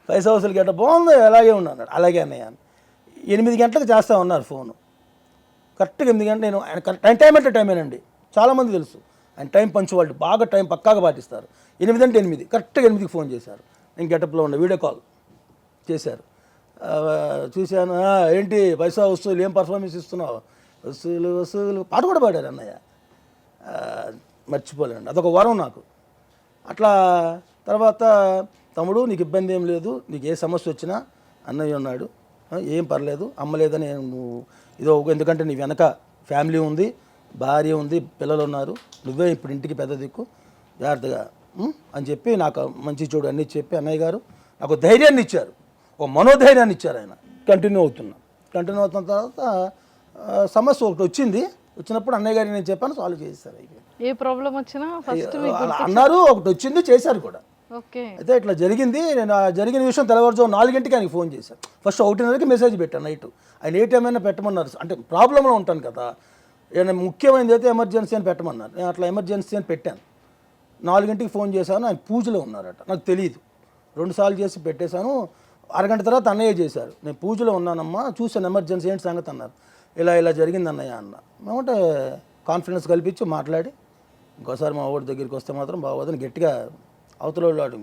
పైసా వసూలు గెటప్ బాగుంది, అలాగే ఉన్నాడు. అలాగే అన్నయ్య 8 గంటలకు చేస్తా ఉన్నారు ఫోను, కరెక్ట్గా 8 గంటలు. నేను ఆయన టైం అంటే టైమేనండి, చాలామంది తెలుసు ఆయన టైం పంచువాళ్ళు, బాగా టైం పక్కాగా పాటిస్తారు. 8 అంటే 8, కరెక్ట్గా 8కి ఫోన్ చేశారు. నేను గెటప్లో ఉన్న వీడియో కాల్ చేశారు. చూశాను, ఏంటి పైసా వస్తువులు, ఏం పర్ఫార్మెన్స్ ఇస్తున్నావు, వస్తువులు పాట కూడా పాడారు అన్నయ్య, మర్చిపోలేండి, అదొక వరం నాకు. అట్లా తర్వాత తమ్ముడు నీకు ఇబ్బంది ఏం లేదు, నీకు ఏ సమస్య వచ్చినా అన్నయ్య ఉన్నాడు, ఏం పర్లేదు, అమ్మలేదని నువ్వు ఇదో, ఎందుకంటే నీ వెనక ఫ్యామిలీ ఉంది, భార్య ఉంది, పిల్లలు ఉన్నారు, నువ్వే ఇప్పుడు ఇంటికి పెద్ద దిక్కు, జాగ్రత్తగా అని చెప్పి నాకు మంచి చూడు అన్నీ చెప్పి అన్నయ్య గారు నాకు ధైర్యాన్ని ఇచ్చారు, ఒక మనోధైర్యాన్ని ఇచ్చారు. ఆయన కంటిన్యూ అవుతున్న తర్వాత సమస్య ఒకటి వచ్చినప్పుడు అన్నయ్య గారికి నేను చెప్పాను, సాల్వ్ చేస్తారు. ఏ ప్రాబ్లం వచ్చినా ఫస్ట్ అన్నారు, ఒకటి వచ్చింది, చేశారు కూడా. ఓకే. అయితే ఇట్లా జరిగింది. నేను ఆ జరిగిన విషయం తెల్లవారుజాము 4 ఆయనకి ఫోన్ చేశాను. ఫస్ట్ 1:30కి మెసేజ్ పెట్టాను నైట్. ఆయన ఏ టైం అయినా పెట్టమన్నారు. అంటే ప్రాబ్లంలో ఉంటాను కదా, ఏమైనా ముఖ్యమైనది అయితే ఎమర్జెన్సీ అని పెట్టమన్నారు. నేను అట్లా ఎమర్జెన్సీ అని పెట్టాను. 4కి ఫోన్ చేశాను. ఆయన పూజలో ఉన్నారట, నాకు తెలియదు. 2 సార్లు చేసి పెట్టేశాను. అరగంట తర్వాత అన్నయ్య చేశారు. నేను పూజలో ఉన్నానమ్మా, చూసాను ఎమర్జెన్సీ ఏంటి సంగతి అన్నారు. ఇలా జరిగింది అన్నయ్య అన్న. మేమంటే కాన్ఫిడెన్స్ కల్పించి మాట్లాడి ఇంకోసారి మా ఊరి దగ్గరికి వస్తే మాత్రం బాగోదని గట్టిగా అవతల వాళ్ళు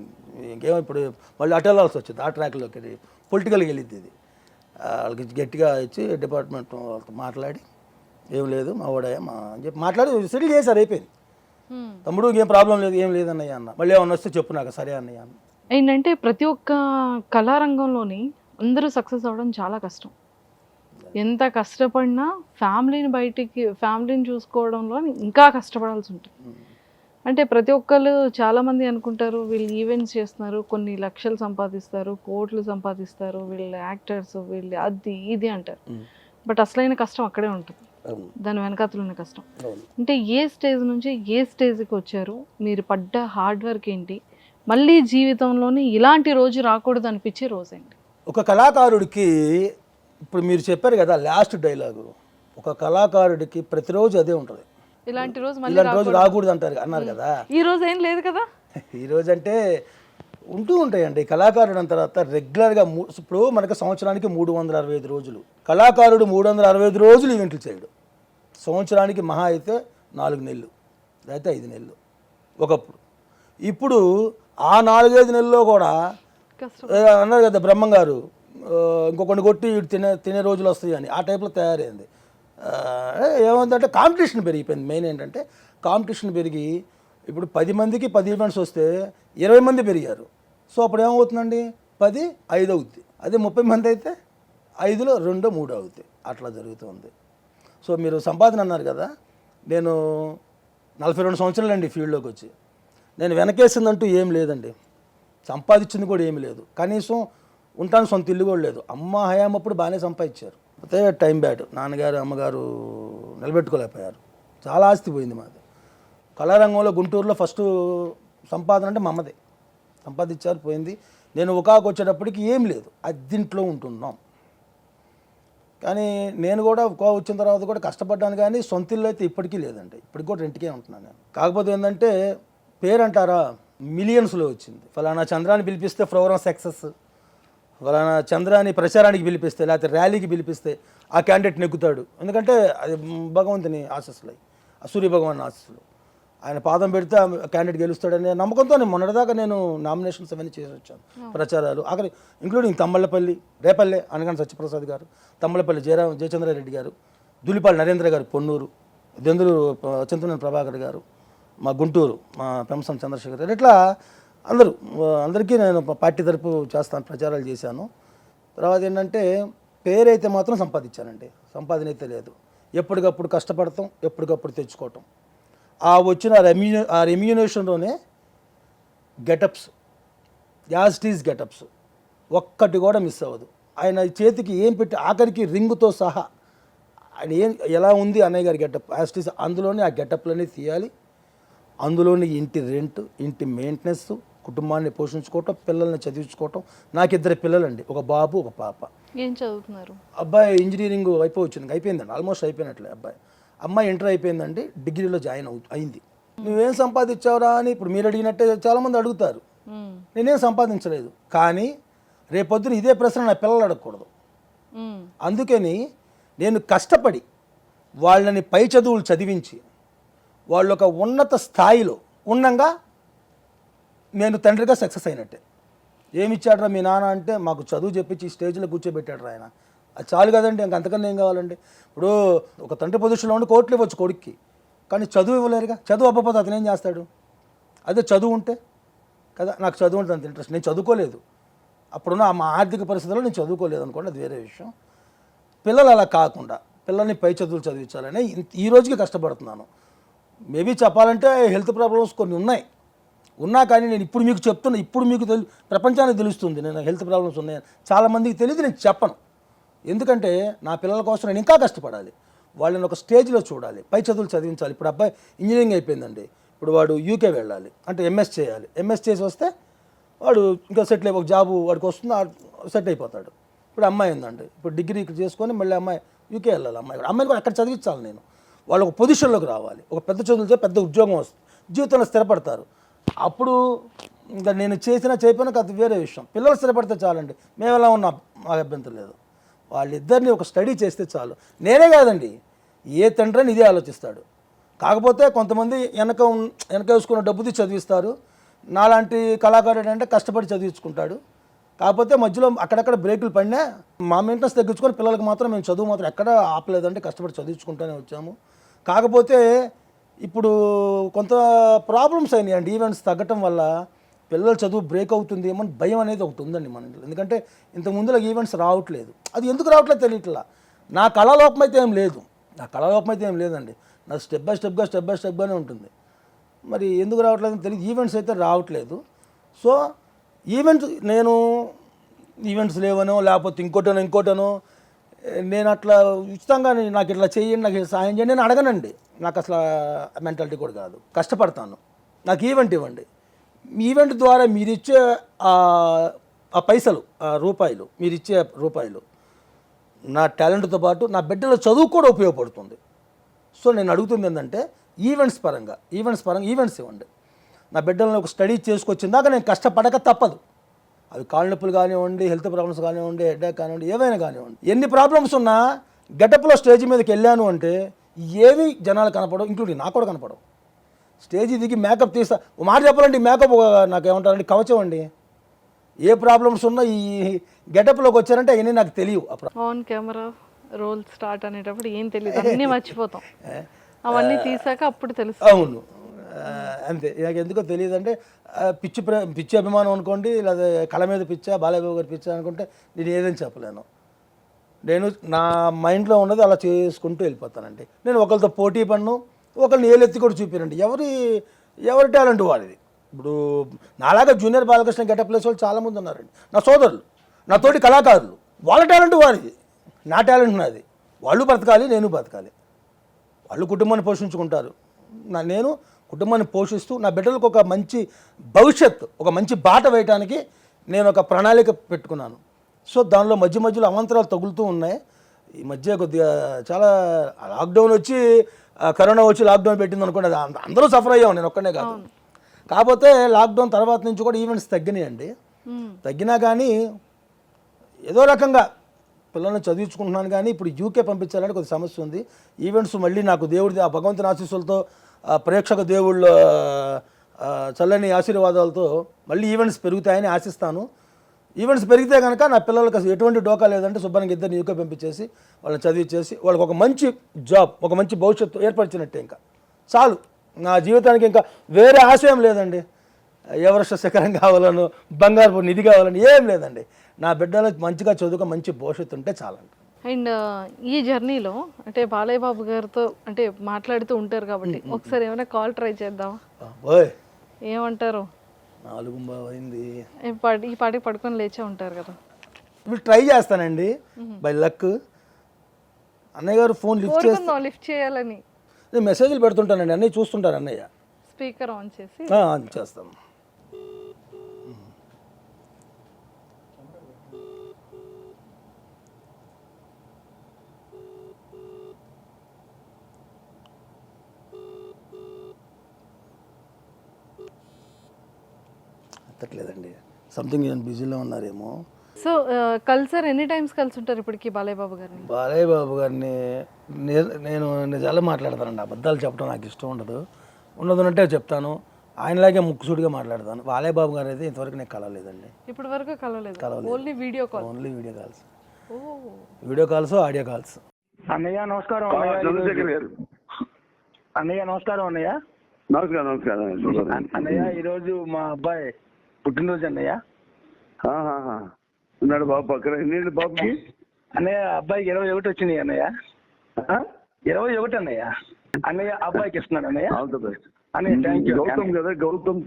ఇంకేమో ఇప్పుడు మళ్ళీ అటు వెళ్ళాల్సి వచ్చింది. ఆ ట్రాక్లోకి పొలిటికల్గా వెళ్ళింది ఇది. వాళ్ళకి గట్టిగా ఇచ్చి డిపార్ట్మెంట్ వాళ్ళతో మాట్లాడి ఏం లేదు మా ఓడయ్య మా అని చెప్పి మాట్లాడి సెటిల్ చేశారు. అయిపోయింది. తమ్ముడు ఇంకేం ప్రాబ్లం లేదు, ఏం లేదన్నయ్య అన్న. మళ్ళీ ఏమన్నా వస్తే చెప్పు నాకు, సరే అన్నయ్య అన్న. ఏంటంటే ప్రతి ఒక్క కళారంగంలోని అందరూ సక్సెస్ అవ్వడం చాలా కష్టం. ఎంత కష్టపడినా ఫ్యామిలీని చూసుకోవడంలో ఇంకా కష్టపడాల్సి ఉంటుంది. అంటే ప్రతి ఒక్కళ్ళు చాలామంది అనుకుంటారు వీళ్ళు ఈవెంట్స్ చేస్తున్నారు, కొన్ని లక్షలు సంపాదిస్తారు, కోట్లు సంపాదిస్తారు, వీళ్ళు యాక్టర్స్, వీళ్ళు అది ఇది అంటారు. బట్ అసలైన కష్టం అక్కడే ఉంటుంది, దాని వెనకాతలు ఉన్న కష్టం. అంటే ఏ స్టేజ్ నుంచి ఏ స్టేజ్కి వచ్చారు, మీరు పడ్డ హార్డ్ వర్క్ ఏంటి, మళ్ళీ జీవితంలోని ఇలాంటి రోజు రాకూడదు అనిపించే రోజు ఏంటి? ఒక కళాకారుడికి ఇప్పుడు మీరు చెప్పారు కదా లాస్ట్ డైలాగు, ఒక కళాకారుడికి ప్రతిరోజు అదే ఉంటుంది. ఇలాంటి రోజు రాకూడదు అంటారు అన్నారు కదా. ఈ రోజు ఏం లేదు కదా. ఈ రోజు అంటే ఉంటూ ఉంటాయండి. కళాకారుడు అంత తర్వాత రెగ్యులర్గా ఇప్పుడు మనకు సంవత్సరానికి 365 రోజులు. కళాకారుడు 365 రోజులు ఈవెంట్లు చేయడు. సంవత్సరానికి మహా అయితే 4 నెలలు లేకపోతే 5 నెలలు ఒకప్పుడు. ఇప్పుడు ఆ 4-5 నెలల్లో కూడా అన్నారు కదా బ్రహ్మం గారు, ఇంకొకటి కొట్టి తినే రోజులు వస్తాయి అని, ఆ టైప్లో తయారైంది. ఏమైందంటే కాంపిటీషన్ పెరిగిపోయింది. మెయిన్ ఏంటంటే కాంపిటీషన్ పెరిగి ఇప్పుడు 10 మందికి 10 ఈవెంట్స్ వస్తే 20 మంది పెరిగారు. సో అప్పుడు ఏమవుతుందండి, 10 5 అవుద్ది. అదే 30 మంది అయితే 5లో 2 3 అవుతాయి. అట్లా జరుగుతుంది. సో మీరు సంపాదన అన్నారు కదా, నేను 42 సంవత్సరాలండి ఫీల్డ్లోకి వచ్చి. నేను వెనకేసిందంటూ ఏం లేదండి, సంపాదించింది కూడా ఏమీ లేదు. కనీసం ఉంటాను సొంత ఇల్లు కూడా లేదు. అమ్మ హయాం అప్పుడు బాగానే సంపాదించారు, అయితే టైం బ్యాడ్. నాన్నగారు అమ్మగారు నిలబెట్టుకోలేకపోయారు. చాలా ఆస్తి పోయింది మాది. కళారంగంలో గుంటూరులో ఫస్ట్ సంపాదన అంటే మా అమ్మదే. సంపాదించారు, పోయింది. నేను ఒకాకు వచ్చేటప్పటికి ఏం లేదు, అద్దింట్లో ఉంటున్నాం. కానీ నేను కూడా ఒకా వచ్చిన తర్వాత కూడా కష్టపడ్డాను, కానీ సొంత ఇల్లు అయితే ఇప్పటికీ లేదండి. ఇప్పటికి కూడా రెంట్కే ఉంటున్నాను నేను. కాకపోతే ఏంటంటే పేరు అంటారా, మిలియన్స్లో వచ్చింది. ఫలానా చంద్రాన్ని పిలిపిస్తే ప్రోగ్రామ్ సక్సెస్, ఫలానా చంద్రాన్ని ప్రచారానికి పిలిపిస్తే లేకపోతే ర్యాలీకి పిలిపిస్తే ఆ క్యాండిడేట్ నెగ్గుతాడు. ఎందుకంటే అది భగవంతుని ఆశస్సులు, సూర్య భగవాన్ ఆశస్సులు. ఆయన పాదం పెడితే ఆ క్యాండిడేట్ గెలుస్తాడనే నమ్మకంతో మొన్నటిదాకా నేను నామినేషన్స్ అవన్నీ చేసి వచ్చాను, ప్రచారాలు. ఆఖరి ఇంక్లూడింగ్ తమ్మలపల్లి, రేపల్లె అనగానే సత్యప్రసాద్ గారు, తమ్మలపల్లి జయచంద్రారెడ్డి గారు, దులిపాలి నరేంద్ర గారు పొన్నూరు, దెందులు చింతనేని ప్రభాకర్ గారు, మా గుంటూరు మా పెంసం చంద్రశేఖర్ గారు, ఇట్లా అందరికీ నేను పార్టీ తరపు చేస్తాను, ప్రచారాలు చేశాను. తర్వాత ఏంటంటే పేరైతే మాత్రం సంపాదించానండి, సంపాదన అయితే లేదు. ఎప్పటికప్పుడు కష్టపడతాం, ఎప్పటికప్పుడు తెచ్చుకోవటం. ఆ వచ్చిన రెమ్యూనేషన్లోనే గెటప్స్, యాస్టీస్ గెటప్స్ ఒక్కటి కూడా మిస్ అవ్వదు. ఆయన చేతికి ఏం పెట్టి ఆఖరికి రింగుతో సహా ఆయన ఎలా ఉంది అన్నయ్య గారి గెటప్ యాస్టీస్, అందులోనే ఆ గెటప్లన్నీ తీయాలి. అందులోని ఇంటి రెంట్, ఇంటి మెయింటెనెన్స్, కుటుంబాన్ని పోషించుకోవటం, పిల్లల్ని చదివించుకోవటం. నాకు 2 పిల్లలండి, ఒక బాబు ఒక పాప. ఏం చదువుతున్నారు? అబ్బాయి ఇంజనీరింగ్ అయిపోయిందండి, ఆల్మోస్ట్ అయిపోయినట్లే. అమ్మాయి ఇంటర్ అయిపోయిందండి, డిగ్రీలో జాయిన్ అయింది. నువ్వేం సంపాదించావురా అని ఇప్పుడు మీరు అడిగినట్టే చాలామంది అడుగుతారు. నేనేం సంపాదించలేదు, కానీ రేపొద్దున ఇదే ప్రశ్న నా పిల్లలు అడగకూడదు. అందుకని నేను కష్టపడి వాళ్ళని పై చదువులు చదివించి వాళ్ళు ఒక ఉన్నత స్థాయిలో ఉండగా నేను తండ్రిగా సక్సెస్ అయినట్టే. ఏమిచ్చాడ్రా మీ నాన్న అంటే, మాకు చదువు చెప్పించి స్టేజ్లో కూర్చోబెట్టాడు ఆయన. అది చాలు కదండి, అంతకన్నా ఏం కావాలండి. ఇప్పుడు ఒక తండ్రి పొజిషన్లో ఉండి కోట్లు ఇవ్వచ్చు కొడుక్కి, కానీ చదువు ఇవ్వలేరుగా. చదువు అవ్వకపోతే అతను ఏం చేస్తాడు? అదే చదువు ఉంటే కదా. నాకు చదువు అంటే అంత ఇంట్రెస్ట్, నేను చదువుకోలేదు. అప్పుడున్న మా ఆర్థిక పరిస్థితుల్లో నేను చదువుకోలేదు అనుకోండి, అది వేరే విషయం. పిల్లలు అలా కాకుండా పిల్లల్ని పై చదువులు చదివించాలని ఈ రోజుకి కష్టపడుతున్నాను. మేబీ చెప్పాలంటే హెల్త్ ప్రాబ్లమ్స్ కొన్ని ఉన్నా కానీ నేను ఇప్పుడు మీకు చెప్తున్నా, ఇప్పుడు మీకు ప్రపంచానికి తెలుస్తుంది నేను హెల్త్ ప్రాబ్లమ్స్ ఉన్నాయని. చాలామందికి తెలియదు, నేను చెప్పను. ఎందుకంటే నా పిల్లల కోసం నేను ఇంకా కష్టపడాలి, వాళ్ళని ఒక స్టేజ్లో చూడాలి, పై చదువులు చదివించాలి. ఇప్పుడు అబ్బాయి ఇంజనీరింగ్ అయిపోయిందండి, ఇప్పుడు వాడు యూకే వెళ్ళాలి అంటే ఎంఎస్ చేయాలి. ఎంఎస్ చేసి వస్తే వాడు ఇంకా సెటిల్ అయిపో జాబు వాడికి వస్తుంది, సెట్ అయిపోతాడు. ఇప్పుడు అమ్మాయి ఉందండి, ఇప్పుడు డిగ్రీ చేసుకొని మళ్ళీ అమ్మాయి యూకే వెళ్ళాలి. అమ్మాయిని కూడా అక్కడ చదివించాలి నేను. వాళ్ళు ఒక పొజిషన్లోకి రావాలి, ఒక పెద్ద చదువులతో పెద్ద ఉద్యోగం వస్తుంది, జీవితంలో స్థిరపడతారు. అప్పుడు ఇంకా నేను చేయకపోయినా అది వేరే విషయం. పిల్లలు స్థిరపడితే చాలండి, మేము ఎలా ఉన్నాం మాకు అభ్యంతరం లేదు. వాళ్ళిద్దరిని ఒక స్టడీ చేస్తే చాలు. నేనే కాదండి, ఏ తండ్రి అని ఇదే ఆలోచిస్తాడు. కాకపోతే కొంతమంది వెనక వేసుకున్న డబ్బుది చదివిస్తారు. నాలాంటి కళాకారుడు అంటే కష్టపడి చదివించుకుంటాడు. కాకపోతే మధ్యలో అక్కడక్కడ బ్రేకులు పడినా మా మెయింటెనెన్స్ తగ్గించుకొని పిల్లలకు మాత్రం మేము చదువు మాత్రం ఎక్కడ ఆపలేదంటే కష్టపడి చదివించుకుంటూనే వచ్చాము. కాకపోతే ఇప్పుడు కొంత ప్రాబ్లమ్స్ అయినాయండి. ఈవెంట్స్ తగ్గటం వల్ల పిల్లల చదువు బ్రేక్ అవుతుంది ఏమో భయం అనేది ఒకటి ఉందండి మన ఇంట్లో. ఎందుకంటే ఇంతకు ముందులో ఈవెంట్స్ రావట్లేదు. అది ఎందుకు రావట్లేదు తెలియట్లా. నా కళాలోపం అయితే ఏం లేదండి. నా స్టెప్ బై స్టెప్గానే ఉంటుంది. మరి ఎందుకు రావట్లేదని తెలియదు. ఈవెంట్స్ అయితే రావట్లేదు. సో ఈవెంట్స్ లేవనో లేకపోతే ఇంకోటనో నేను అట్లా ఉచితంగా నాకు ఇట్లా చేయండి, నాకు సాయం చేయండి నేను అడగనండి. నాకు అసలు మెంటాలిటీ కూడా కాదు. కష్టపడతాను, నాకు ఈవెంట్ ఇవ్వండి. ఈవెంట్ ద్వారా మీరిచ్చే ఆ పైసలు, ఆ రూపాయలు, మీరిచ్చే రూపాయలు నా టాలెంట్తో పాటు నా బిడ్డల చదువు కూడా ఉపయోగపడుతుంది. సో నేను అడుగుతుంది ఏంటంటే ఈవెంట్స్ పరంగా ఈవెంట్స్ ఇవ్వండి. నా బిడ్డలను ఒక స్టడీ చేసుకొచ్చిందాక నేను కష్టపడక తప్పదు. అవి కాళ్ళ నొప్పులు కానివ్వండి, హెల్త్ ప్రాబ్లమ్స్ కానివ్వండి, హెడ్ఏక్ కానివ్వండి, ఏవైనా కానివ్వండి. ఎన్ని ప్రాబ్లమ్స్ ఉన్నా గెటప్లో స్టేజ్ మీదకి వెళ్ళాను అంటే ఏవి జనాలు కనపడవు, ఇంక్లూడింగ్ నాకు కూడా కనపడవు. స్టేజ్ దిగి మేకప్ తీస్తా, మాట చెప్పాలంటే మేకప్ నాకేమంటారండి కవచం అండి. ఏ ప్రాబ్లమ్స్ ఉన్నా ఈ గెటప్లోకి వచ్చారంటే అవన్నీ నాకు తెలియవు. ఆన్ కెమెరా రోల్ స్టార్ట్ అనేటప్పుడు ఏం తెలియదు, అన్నీ మర్చిపోతాం. అవన్నీ తీసాక అప్పుడు తెలుసు. అవును, అంతే. నాకు ఎందుకో తెలియదు అంటే పిచ్చి అభిమానం అనుకోండి, లేదా కళ మీద పిచ్చా, బాలయ్య గారి పిచ్చా అనుకుంటే నేను ఏదని చెప్పలేను. నేను నా మైండ్లో ఉన్నది అలా చేసుకుంటూ వెళ్ళిపోతానండి. నేను ఒకరితో పోటీ పన్ను, ఒకరిని ఏలెత్తి కూడా చూపినండి. ఎవరి టాలెంట్ వాడిది. ఇప్పుడు నాలాగా జూనియర్ బాలకృష్ణ గెటప్ ప్లేస్ వాళ్ళు చాలామంది ఉన్నారండి, నా సోదరులు, నా తోటి కళాకారులు. వాళ్ళ టాలెంట్ వాడిది, నా టాలెంట్ నాది. వాళ్ళు బ్రతకాలి, నేను బ్రతకాలి. వాళ్ళు కుటుంబాన్ని పోషించుకుంటారు, నేను కుటుంబాన్ని పోషిస్తూ నా బిడ్డలకు ఒక మంచి భవిష్యత్తు, ఒక మంచి బాట వేయడానికి నేను ఒక ప్రణాళిక పెట్టుకున్నాను. సో దానిలో మధ్యలో అవాంతరాలు తగులుతూ ఉన్నాయి. ఈ మధ్య కొద్దిగా చాలా లాక్డౌన్ వచ్చి, కరోనా వచ్చి లాక్డౌన్ పెట్టింది అనుకోండి, అందరూ సఫర్ అయ్యాం, నేను ఒక్కనే కాదు. కాకపోతే లాక్డౌన్ తర్వాత నుంచి కూడా ఈవెంట్స్ తగ్గినాయండి. తగ్గినా కానీ ఏదో రకంగా పిల్లల్ని చదివించుకుంటున్నాను. కానీ ఇప్పుడు యూకే పంపించాలంటే కొద్ది సమస్య ఉంది. ఈవెంట్స్ మళ్ళీ నాకు దేవుడి ఆ భగవంతుని ఆశీస్సులతో, ప్రేక్షక దేవుళ్ళ చల్లని ఆశీర్వాదాలతో మళ్ళీ ఈవెంట్స్ పెరుగుతాయని ఆశిస్తాను. ఈవెంట్స్ పెరిగితే కనుక నా పిల్లలకు అసలు ఎటువంటి డోకా లేదంటే శుభ్రంగా ఇద్దరిని యూకే పంపించేసి వాళ్ళని చదివించేసి వాళ్ళకి ఒక మంచి జాబ్, ఒక మంచి భవిష్యత్తు ఏర్పరిచినట్టే. ఇంకా చాలు, నా జీవితానికి ఇంకా వేరే ఆశయం లేదండి. ఎవరెస్ట్ శిఖరం కావాలను, బంగారు నిధి కావాలని ఏం లేదండి. నా బిడ్డలకు మంచిగా చదువుకో, మంచి భవిష్యత్తు ఉంటే చాలండి. అండ్ ఈ జర్నీలో అంటే బాలయ్య బాబు గారితో అంటే మాట్లాడుతూ ఉంటారు కాబట్టి ఒకసారి ఏమైనా కాల్ ట్రై చేద్దాం. ఏమంటారు? 4 అయింది, ఈ పాటికి పడుకొని లేచే ఉంటారు కదా. ఇప్పుడు ట్రై చేస్తానండి, బై లక్. అన్నయ్య గారు ఫోన్ లిఫ్ట్ చేయాలని నేను మెసేజ్లు పెడుతుంటానండి, అన్నయ్య చూస్తుంటారు. అన్నయ్య స్పీకర్ ఆన్ చేసి ఆన్ చేస్తాం. ఎత్తట్లేదండి, సంథింగ్ ఏమైనా బిజీలో ఉన్నారేమో. సో కలిసారు, ఎన్ని టైమ్స్ కలిసి ఉంటారు ఇప్పటికి బాలయ్య బాబు గారిని? బాలయ్య బాబు గారిని నేను నిజాలు మాట్లాడతానండి, అబద్ధాలు చెప్పడం నాకు ఇష్టం ఉండదు. ఉన్నదంటే చెప్తాను, ఆయనలాగే ముక్కుసూడిగా మాట్లాడతాను. బాలయ్య బాబు గారు అయితే ఇంతవరకు నేను కలవలేదండి. ఇప్పటి వరకు కలవలేదు, only video calls, video calls, audio calls. అన్నయ్య నమస్కారం. చంద్రశేఖర్ గారు అన్నయ్య నమస్కారం. అన్నయ్య నమస్కారం. అన్నయ్య ఈరోజు మా అబ్బాయి పుట్టినరోజు అన్నయ్య. ఉన్నాడు బాబు పక్కన. ఎన్ని బాబుకి? అన్నయ్య అబ్బాయికి 21 వచ్చినాయి అన్నయ్య. 21 అన్నయ్య. అన్నయ్య అబ్బాయికి ఇస్తున్నాడు అన్నయ్య. అన్నయ్య థ్యాంక్ యూ. గౌతమ్ కదా, గౌతమ్.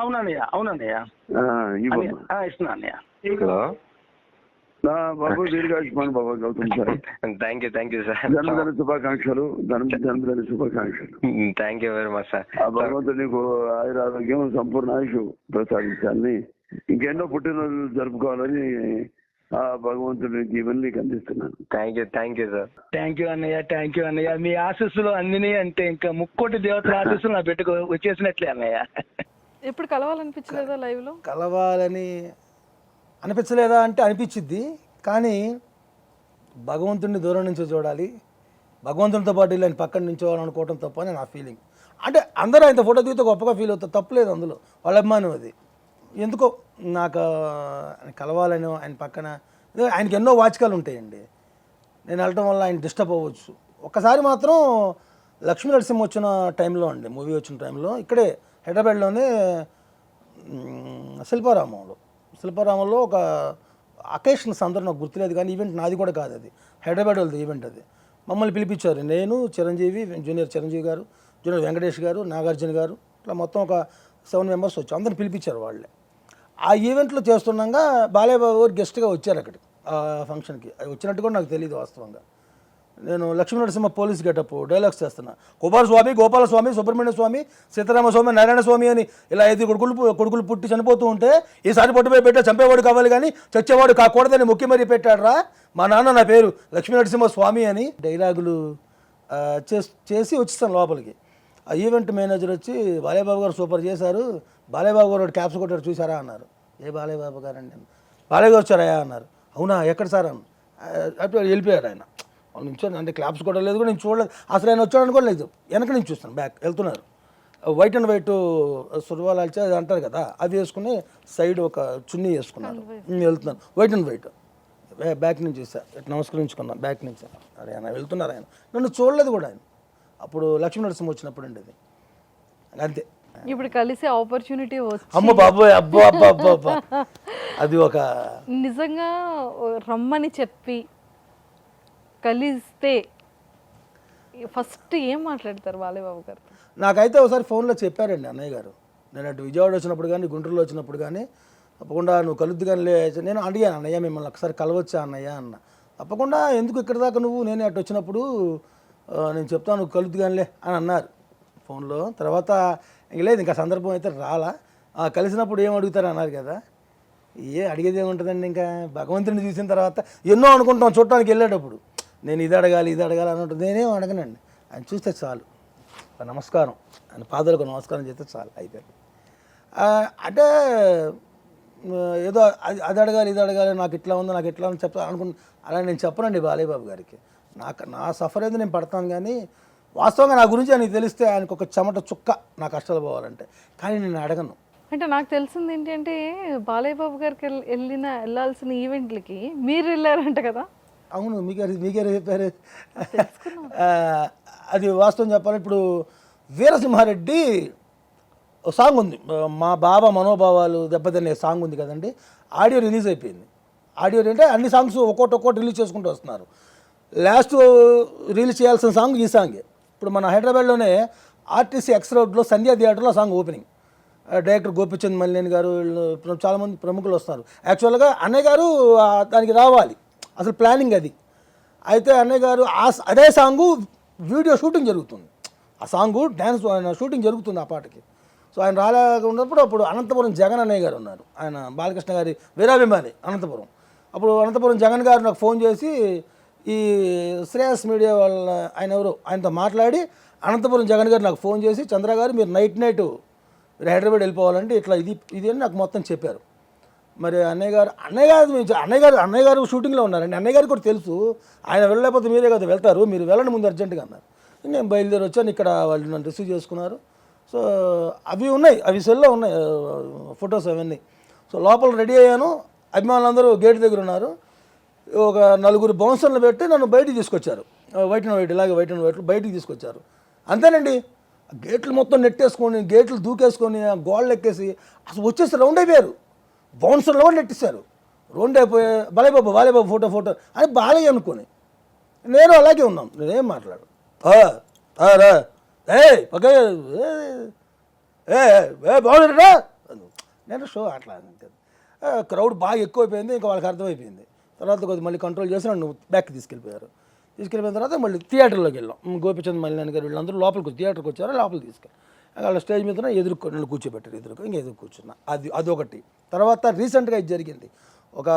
అవునన్నయ్య, అవునన్నయ్య ఇస్తున్నా అన్నయ్య. బాబు దీర్ఘాయుష్మాన్ బాబా Gautam sir. Thank you sir. జన్మదిన శుభాకాంక్షలు. జన్మదిన శుభాకాంక్షలు. Thank you very much sir. భగవంతుడు నీకు ఆయురారోగ్యం, సంపూర్ణ ఆయుష్ ప్రసాదించాలని ఇంకెన్నో పుట్టినరోజులు జరుపుకోవాలని ఆ భగవంతుడికి ఇవన్నీ అందిస్తున్నాను. Thank you sir. Thank you అన్నయ్య. మీ ఆశీస్సులు అందిని అంటే ఇంకా ముక్కోటి దేవతల ఆశీస్సులు నా బిడ్డకు వచ్చేసినట్లే అన్నయ్య. ఎప్పుడు కలవాలనిపించలేదా లైవ్ లో? కలవాలని అనిపించలేదా అంటే అనిపించిద్ది, కానీ భగవంతుడిని దూరం నుంచి చూడాలి, భగవంతునితో పాటు వెళ్ళి ఆయన పక్కన నించోవాలనుకోవడం తప్ప అని నా ఫీలింగ్. అంటే అందరూ ఆయన ఫోటో దిగితే గొప్పగా ఫీల్ అవుతారు, తప్పులేదు అందులో, వాళ్ళ అభిమానం అది. ఎందుకో నాకు ఆయన కలవాలని, ఆయన పక్కన ఆయనకి ఎన్నో వాచకాలు ఉంటాయండి, నేను వెళ్ళటం వల్ల ఆయన డిస్టర్బ్ అవ్వచ్చు. ఒక్కసారి మాత్రం లక్ష్మీ నరసింహ వచ్చిన టైంలో అండి, మూవీ వచ్చిన టైంలో ఇక్కడే హైదరాబాద్లోనే శిల్పారామంలో ఒక అకేషన్స్ అందరూ నాకు గుర్తులేదు, కానీ ఈవెంట్ నాది కూడా కాదు, అది హైదరాబాద్ వాళ్ళది ఈవెంట్. అది మమ్మల్ని పిలిపించారు, నేను, చిరంజీవి, జూనియర్ చిరంజీవి గారు, జూనియర్ వెంకటేష్ గారు, నాగార్జున గారు, ఇట్లా మొత్తం ఒక 7 మెంబర్స్ వచ్చి అందరిని పిలిపించారు వాళ్ళే. ఆ ఈవెంట్లో చేస్తుండగా బాలయ్య బాబు గారు గెస్ట్గా వచ్చారు అక్కడికి, ఆ ఫంక్షన్కి. అది వచ్చినట్టు కూడా నాకు తెలియదు వాస్తవంగా. నేను Lakshmi Narasimha police getup dialogues చేస్తున్నా, కుమారస్వామి, గోపాలస్వామి, సుబ్రహ్మణ్య స్వామి, సీతారామస్వామి, నారాయణ స్వామి అని ఇలా 5 కొడుకులు పుట్టి చనిపోతూ ఉంటే ఈసారి పొట్టుపోయి పెట్టే చంపేవాడు కావాలి కానీ చచ్చేవాడు కాకూడదని మొక్కి మరీ పెట్టాడు రా మా నాన్న, నా పేరు లక్ష్మీ నరసింహ స్వామి అని డైలాగులు చేసి వచ్చేస్తాను లోపలికి. ఆ ఈవెంట్ మేనేజర్ వచ్చి బాలయ్య బాబు గారు సూపర్ చేశారు, బాలయ్య బాబు గారు క్యాప్స్ కొట్టారు చూసారా అన్నారు. ఏ బాలయ్య బాబు గారు అండి? బాలయ్య గారు వచ్చారా అన్నారు. అవునా, ఎక్కడ సార్ అని. అప్పుడు వెళ్ళిపోయారు ఆయన. వాళ్ళు నుంచొని అంటే క్లాప్స్ కూడా లేదు కూడా నేను చూడలేదు, అసలు ఆయన వచ్చాడు అనుకోలేదు. వెనక నుంచి చూస్తాను, బ్యాక్ వెళ్తున్నారు, వైట్ అండ్ వైట్ సుర్వాలు అది అంటారు కదా, అవి వేసుకుని సైడ్ ఒక చున్నీ వేసుకున్నారు, వెళ్తున్నాను వైట్ అండ్ వైట్. బ్యాక్ నుంచి చూసా, నమస్కరించుకున్నాను బ్యాక్ నుంచి. అరే ఆయన వెళ్తున్నారు, ఆయన నన్ను చూడలేదు కూడా ఆయన. అప్పుడు లక్ష్మీ నరసింహ వచ్చినప్పుడు అండి అది, అంతే. ఇప్పుడు కలిసే ఆపర్చునిటీ అమ్మ బాబోయ్, అబ్బా అబ్బా అబ్బా అబ్బా, అది ఒక నిజంగా రమ్మని చెప్పి కలిస్తే ఫస్ట్ ఏం మాట్లాడతారు బాలయ్య బాబు గారు? నాకైతే ఒకసారి ఫోన్లో చెప్పారండి అన్నయ్య గారు, నేను అటు విజయవాడ వచ్చినప్పుడు కానీ గుంటూరులో వచ్చినప్పుడు కానీ, తప్పకుండా నువ్వు కలుద్దు కానీ లే. నేను అడిగాను, అన్నయ్య మిమ్మల్ని ఒకసారి కలవచ్చా అన్నయ్య అన్న. తప్పకుండా, ఎందుకు ఇక్కడ దాకా నువ్వు, నేనే అటు వచ్చినప్పుడు నేను చెప్తాను నువ్వు కలుద్దు కానిలే అని అన్నారు ఫోన్లో. తర్వాత ఇంక లేదు, ఇంకా సందర్భం అయితే రాలా. కలిసినప్పుడు ఏం అడుగుతారు అన్నారు కదా, అడిగేది ఏముంటుందండి, ఇంకా భగవంతుడిని చూసిన తర్వాత ఎన్నో అనుకుంటాం చూడటానికి వెళ్ళేటప్పుడు. నేను ఇది అడగాలి అని ఉంటుంది, నేనేం అడగనండి, ఆయన చూస్తే చాలు, నమస్కారం, ఆయన పాదాలకు నమస్కారం చేస్తే చాలు అయిపోయింది. అంటే ఏదో అది అడగాలి ఇది అడగాలి, నాకు ఇట్లా ఉంది నాకు ఇట్లా ఉంది చెప్తా అనుకుంటున్నా, అలా నేను చెప్పనండి బాలయ్య బాబు గారికి. నా సఫర్ అయితే నేను పడతాను, కానీ వాస్తవంగా నా గురించి ఆయనకి తెలిస్తే ఆయనకు ఒక చెమట చుక్క నా కష్టాలు పోవాలంటే, కానీ నేను అడగను. అంటే నాకు తెలిసింది ఏంటంటే బాలయ్య బాబు గారికి వెళ్ళాల్సిన ఈవెంట్లకి మీరు వెళ్ళారంట కదా? అవును, మీకే చెప్పారు. అది వాస్తవం చెప్పాలి. ఇప్పుడు వీరసింహారెడ్డి ఒక సాంగ్ ఉంది, మా బాబా మనోభావాలు దెబ్బతినే సాంగ్ ఉంది కదండి, ఆడియో రిలీజ్ అయిపోయింది. ఆడియో అంటే అన్ని సాంగ్స్ ఒక్కొక్కటి రిలీజ్ చేసుకుంటూ వస్తున్నారు. లాస్ట్ రిలీజ్ చేయాల్సిన సాంగ్ ఈ సాంగే. ఇప్పుడు మన హైదరాబాద్లోనే ఆర్టీసీ ఎక్స్ రోడ్లో సంధ్యా థియేటర్లో song opening. Director Gopichand Malineni గారు, వీళ్ళు చాలామంది ప్రముఖులు వస్తారు. యాక్చువల్గా అన్నయ్య గారు దానికి రావాలి, అసలు ప్లానింగ్ అది. అయితే అన్నయ్య గారు అదే సాంగు వీడియో షూటింగ్ జరుగుతుంది, ఆ సాంగు డ్యాన్స్ షూటింగ్ జరుగుతుంది ఆ పాటకి. సో ఆయన రాలేకున్నప్పుడు అప్పుడు అనంతపురం జగన్ అన్నయ్య గారు ఉన్నారు, ఆయన బాలకృష్ణ గారి వీరాభిమాని అనంతపురం. అప్పుడు అనంతపురం జగన్ గారు నాకు ఫోన్ చేసి ఈ శ్రేయస్ మీడియా వాళ్ళ ఆయన ఎవరు ఆయనతో మాట్లాడి, అనంతపురం జగన్ గారు నాకు ఫోన్ చేసి, చంద్ర గారు మీరు నైట్ మీరు హైదరాబాద్ వెళ్ళిపోవాలంటే ఇట్లా ఇది అని నాకు మొత్తం చెప్పారు. మరి అన్నయ్య గారు షూటింగ్లో ఉన్నారండి. అన్నయ్య గారికి కూడా తెలుసు, ఆయన వెళ్ళలేకపోతే మీరే కదా వెళ్తారు, మీరు వెళ్ళండి ముందు అర్జెంటుగా అన్నారు. నేను బయలుదేరి వచ్చాను, ఇక్కడ వాళ్ళు నన్ను రిసీవ్ చేసుకున్నారు. సో అవి ఉన్నాయి, అవి సెల్లో ఉన్నాయి ఫొటోస్ అవన్నీ. సో లోపల రెడీ అయ్యాను, అభిమానులందరూ గేట్ దగ్గర ఉన్నారు. ఒక 4 బౌన్సర్లు పెట్టి నన్ను బయటికి తీసుకొచ్చారు, వైట్ అండ్ వైట్ ఇలాగే వైట్ అండ్ వైట్లు బయటికి తీసుకొచ్చారు. అంతేనండి, గేట్లు మొత్తం నెట్టేసుకొని, గేట్లు దూకేసుకొని, గోళ్ళు ఎక్కేసి అసలు వచ్చేసి రౌండ్ అయిపోయారు. బౌన్సర్లు కూడా నెట్టేశారు, రౌండ్ అయిపోయి బాలయ్య బాబు ఫోటో అని బాలయ్య అనుకొని నేను అలాగే ఉన్నాం, నేనేం మాట్లాడు రా బాగున్నారా నేను షో అట్లా. క్రౌడ్ బాగా ఎక్కువైపోయింది, ఇంకా వాళ్ళకి అర్థమైపోయింది. తర్వాత కొద్దిగా మళ్ళీ కంట్రోల్ చేసి నన్ను బ్యాక్ తీసుకెళ్ళిపోయారు. తీసుకెళ్ళిపోయిన తర్వాత మళ్ళీ థియేటర్లోకి వెళ్ళాం. గోపిచంద్ మల్లేని గారు వీళ్ళందరూ లోపలికి థియేటర్కి వచ్చారు, లోపలికి తీసుకెళ్ళి వాళ్ళ స్టేజ్ మీద నన్ను కూర్చోబెట్టారు ఇంకా ఎదురు కూర్చున్నా. అదొకటి. తర్వాత రీసెంట్గా ఇది జరిగింది, ఒక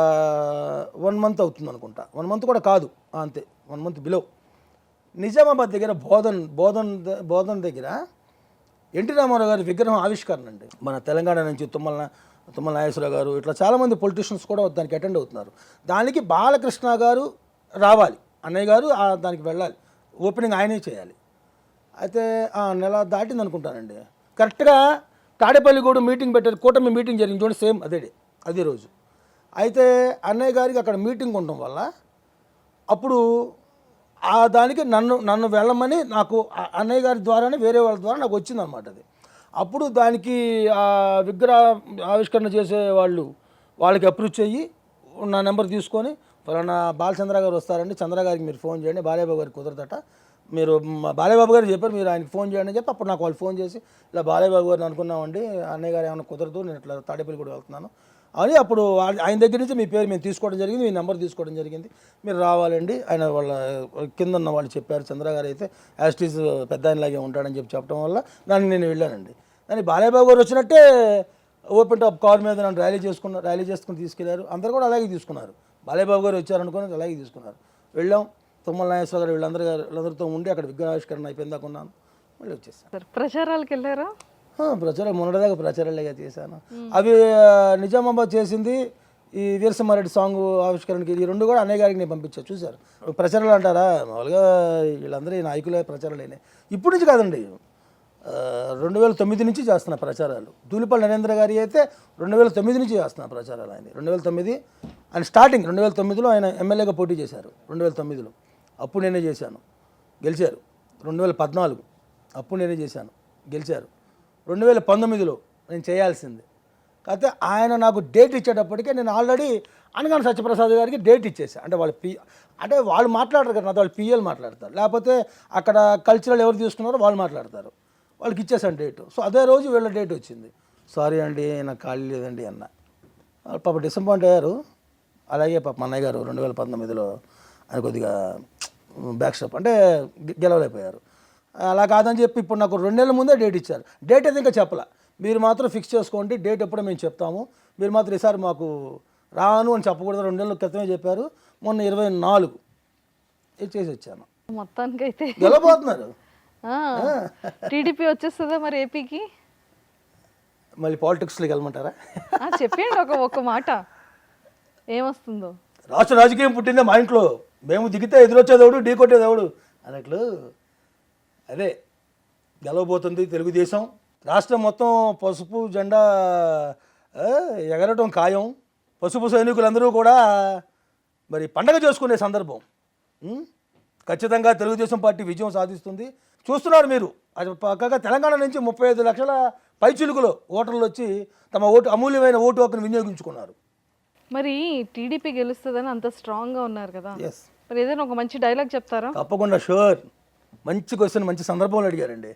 1 మంత్ అవుతుంది అనుకుంటా, 1 మంత్ కూడా కాదు, అంతే 1 మంత్ బిలో. నిజామాబాద్ దగ్గర బోధన్ దగ్గర ఎన్టీ రామారావు గారి విగ్రహం ఆవిష్కరణ అండి. మన తెలంగాణ నుంచి తుమ్మల నాగేశ్వరరావు గారు ఇట్లా చాలామంది పొలిటీషియన్స్ కూడా దానికి అటెండ్ అవుతున్నారు. దానికి బాలకృష్ణ గారు రావాలి, అన్నయ్య గారు దానికి వెళ్ళాలి, ఓపెనింగ్ ఆయనే చేయాలి. అయితే నెల దాటింది అనుకుంటానండి, కరెక్ట్గా తాడేపల్లిగూడ మీటింగ్ పెట్టారు, కూటమి మీటింగ్ జరిగింది చూడండి, సేమ్ అదే రోజు. అయితే అన్నయ్య గారికి అక్కడ మీటింగ్ ఉండడం వల్ల అప్పుడు దానికి నన్ను వెళ్ళమని నాకు అన్నయ్య గారి ద్వారానే వేరే వాళ్ళ ద్వారా నాకు వచ్చిందనమాట అది. అప్పుడు దానికి విగ్రహ ఆవిష్కరణ చేసే వాళ్ళకి అప్రోచ్ అయ్యి నా నెంబర్ తీసుకొని, ఫలానా బాలచంద్ర గారు వస్తారండి, చంద్ర గారికి మీరు ఫోన్ చేయండి, బాలయ్యబాబు గారికి కుదరదట, మీరు బాలయ్యబాబు గారు చెప్పారు మీరు ఆయనకి ఫోన్ చేయండి అని చెప్పి అప్పుడు నాకు వాళ్ళు ఫోన్ చేసి, ఇలా బాలయ్యబాబు గారిని అనుకున్నామండి, అన్నయ్య గారు ఏమైనా కుదరదు, నేను ఇట్లా తాడేపల్లి కూడా వెళ్తున్నాను అని అప్పుడు ఆయన దగ్గర నుంచి మీ పేరు మేము తీసుకోవడం జరిగింది, మీ నెంబర్ తీసుకోవడం జరిగింది, మీరు రావాలండి. ఆయన వాళ్ళ కింద ఉన్న వాళ్ళు చెప్పారు, చంద్ర గారు అయితే యాస్టీస్ పెద్ద ఆయనలాగే ఉంటాడని చెప్పడం వల్ల దానికి నేను వెళ్ళానండి. దాన్ని బాలయ్యబాబు గారు వచ్చినట్టే ఓపెన్ టాప్ కార్ మీద నన్ను ర్యాలీ చేసుకుని తీసుకెళ్లారు. అందరూ కూడా అలాగే తీసుకున్నారు. బాలయ్యబాబు గారు వచ్చారనుకుని అలాగే తీసుకున్నారు. వెళ్ళాం, తుమ్మల నాగేశ్వర గారు వీళ్ళందరితో ఉండి అక్కడ విగ్రహావిష్కరణ అయిపోయిందాక ఉన్నాను, మళ్ళీ వచ్చేసాను. ప్రచారాలకు వెళ్ళారా? ప్రచారం మొన్నటిదాకా ప్రచారాలుగా చేశాను. అవి నిజామాబాద్ చేసింది ఈ వీరసింహారెడ్డి సాంగ్ ఆవిష్కరణకి, ఈ 2 కూడా అన్నయ్య గారికి నేను పంపించాను. చూశారు ప్రచారాలు అంటారా, మామూలుగా వీళ్ళందరూ ఈ నాయకులే ప్రచారాలైనాయి. ఇప్పటి నుంచి కాదండి, 2009 నుంచి చేస్తున్న ప్రచారాలు. దూలిపల్లి నరేంద్ర గారి అయితే 2009 నుంచి చేస్తున్న ప్రచారాలు. ఆయన 2009 ఆయన స్టార్టింగ్ 2009లో ఆయన ఎమ్మెల్యేగా పోటీ చేశారు. 2009లో అప్పుడు నేనే చేశాను, గెలిచారు. 2014 అప్పుడు నేనే చేశాను, గెలిచారు. 2019లో నేను చేయాల్సింది, కాకపోతే ఆయన నాకు డేట్ ఇచ్చేటప్పటికే నేను ఆల్రెడీ అనగానే సత్యప్రసాద్ గారికి డేట్ ఇచ్చేసాను. అంటే వాళ్ళు మాట్లాడరు కదా, నాతో వాళ్ళు పిఎల్ మాట్లాడతారు, లేకపోతే అక్కడ కల్చరల్ ఎవరు తీసుకున్నారో వాళ్ళు మాట్లాడతారు, వాళ్ళకి ఇచ్చేసాను డేటు. సో అదే రోజు వీళ్ళ డేట్ వచ్చింది. సారీ అండి నాకు ఖాళీ లేదండి అన్న. పాప డిసప్పాయింట్ అయ్యారు. అలాగే పాప అన్నయ్య గారు 2019లో ఆయన కొద్దిగా బ్యాక్ స్టెప్ అంటే గెలవలేకపోయారు. అలా కాదని చెప్పి ఇప్పుడు నాకు 2 నెలల ముందే డేట్ ఇచ్చారు. డేట్ అయితే ఇంకా చెప్పలే, మీరు మాత్రం ఫిక్స్ చేసుకోండి, డేట్ ఎప్పుడో మేము చెప్తాము, మీరు మాత్రం ఈసారి మాకు రాను అని చెప్పకూడదు, 2 నెలల క్రితమే చెప్పారు. మొన్న 24 చేసి వచ్చాను. మొత్తానికి అయితే గెలవబోతున్నారు. టీడీపీ వచ్చేస్తుందా మరి ఏపీకి? మళ్ళీ పాలిటిక్స్లోకి వెళ్ళమంటారా? చెప్పండి ఒక మాట, ఏమొస్తుందో. రాష్ట్ర రాజకీయం పుట్టిందే మా ఇంట్లో, మేము దిగితే ఎదురొచ్చేదేవుడు ఢీ కొట్టేదేవుడు అన్నట్లు అదే గెలవబోతుంది తెలుగుదేశం. రాష్ట్రం మొత్తం పసుపు జెండా ఎగరటం ఖాయం. పసుపు సైనికులందరూ కూడా మరి పండగ చేసుకునే సందర్భం. ఖచ్చితంగా తెలుగుదేశం పార్టీ విజయం సాధిస్తుంది. చూస్తున్నారు మీరు, అది పక్కగా తెలంగాణ నుంచి 35 లక్షల పైచిలుకులో ఓటర్లు వచ్చి తమ అమూల్యమైన ఓటు హక్కును వినియోగించుకున్నారు. మరి టీడీపీ గెలుస్తుందని అంత స్ట్రాంగ్గా ఉన్నారు కదా, ఎస్, మరి ఏదైనా ఒక మంచి డైలాగ్ చెప్తారా? తప్పకుండా, షూర్. మంచి క్వశ్చన్, మంచి సందర్భంలో అడిగారండి.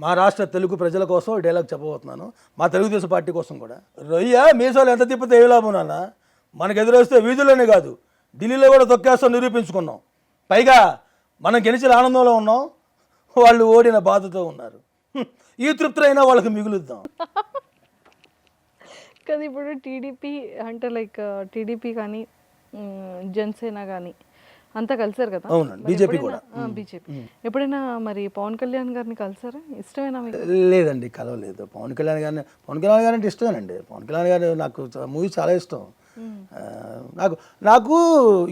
మా రాష్ట్ర తెలుగు ప్రజల కోసం డైలాగ్ చెప్పబోతున్నాను, మా తెలుగుదేశం పార్టీ కోసం కూడా. రొయ్య మీసాలు ఎంత తిప్పితే ఏ లాభం నాన్న, మనకు ఎదురొస్తే వీధుల్లోనే కాదు ఢిల్లీలో కూడా తొక్కేస్తాం నిరూపించుకున్నాం. పైగా మనం గెలిచిన ఆనందంలో ఉన్నాం, వాళ్ళు ఓడిన బాధతో ఉన్నారు. ఈ తృప్తి అయినా వాళ్ళకి మిగులుద్దాం కదా. ఇప్పుడు టీడీపీ అంటే లైక్ టీడీపీ కానీ జనసేన కానీ అంతా కలిసారు కదా. అవునండి, బీజేపీ కూడా. బీజేపీ ఎప్పుడైనా మరి పవన్ కళ్యాణ్ గారిని కలిసారా? ఇష్టమేనా మీకు? లేదండి, కలవలేదు. పవన్ కళ్యాణ్ గారు అంటే ఇష్టమేనండి. పవన్ కళ్యాణ్ గారు నాకు మూవీ చాలా ఇష్టం. నాకు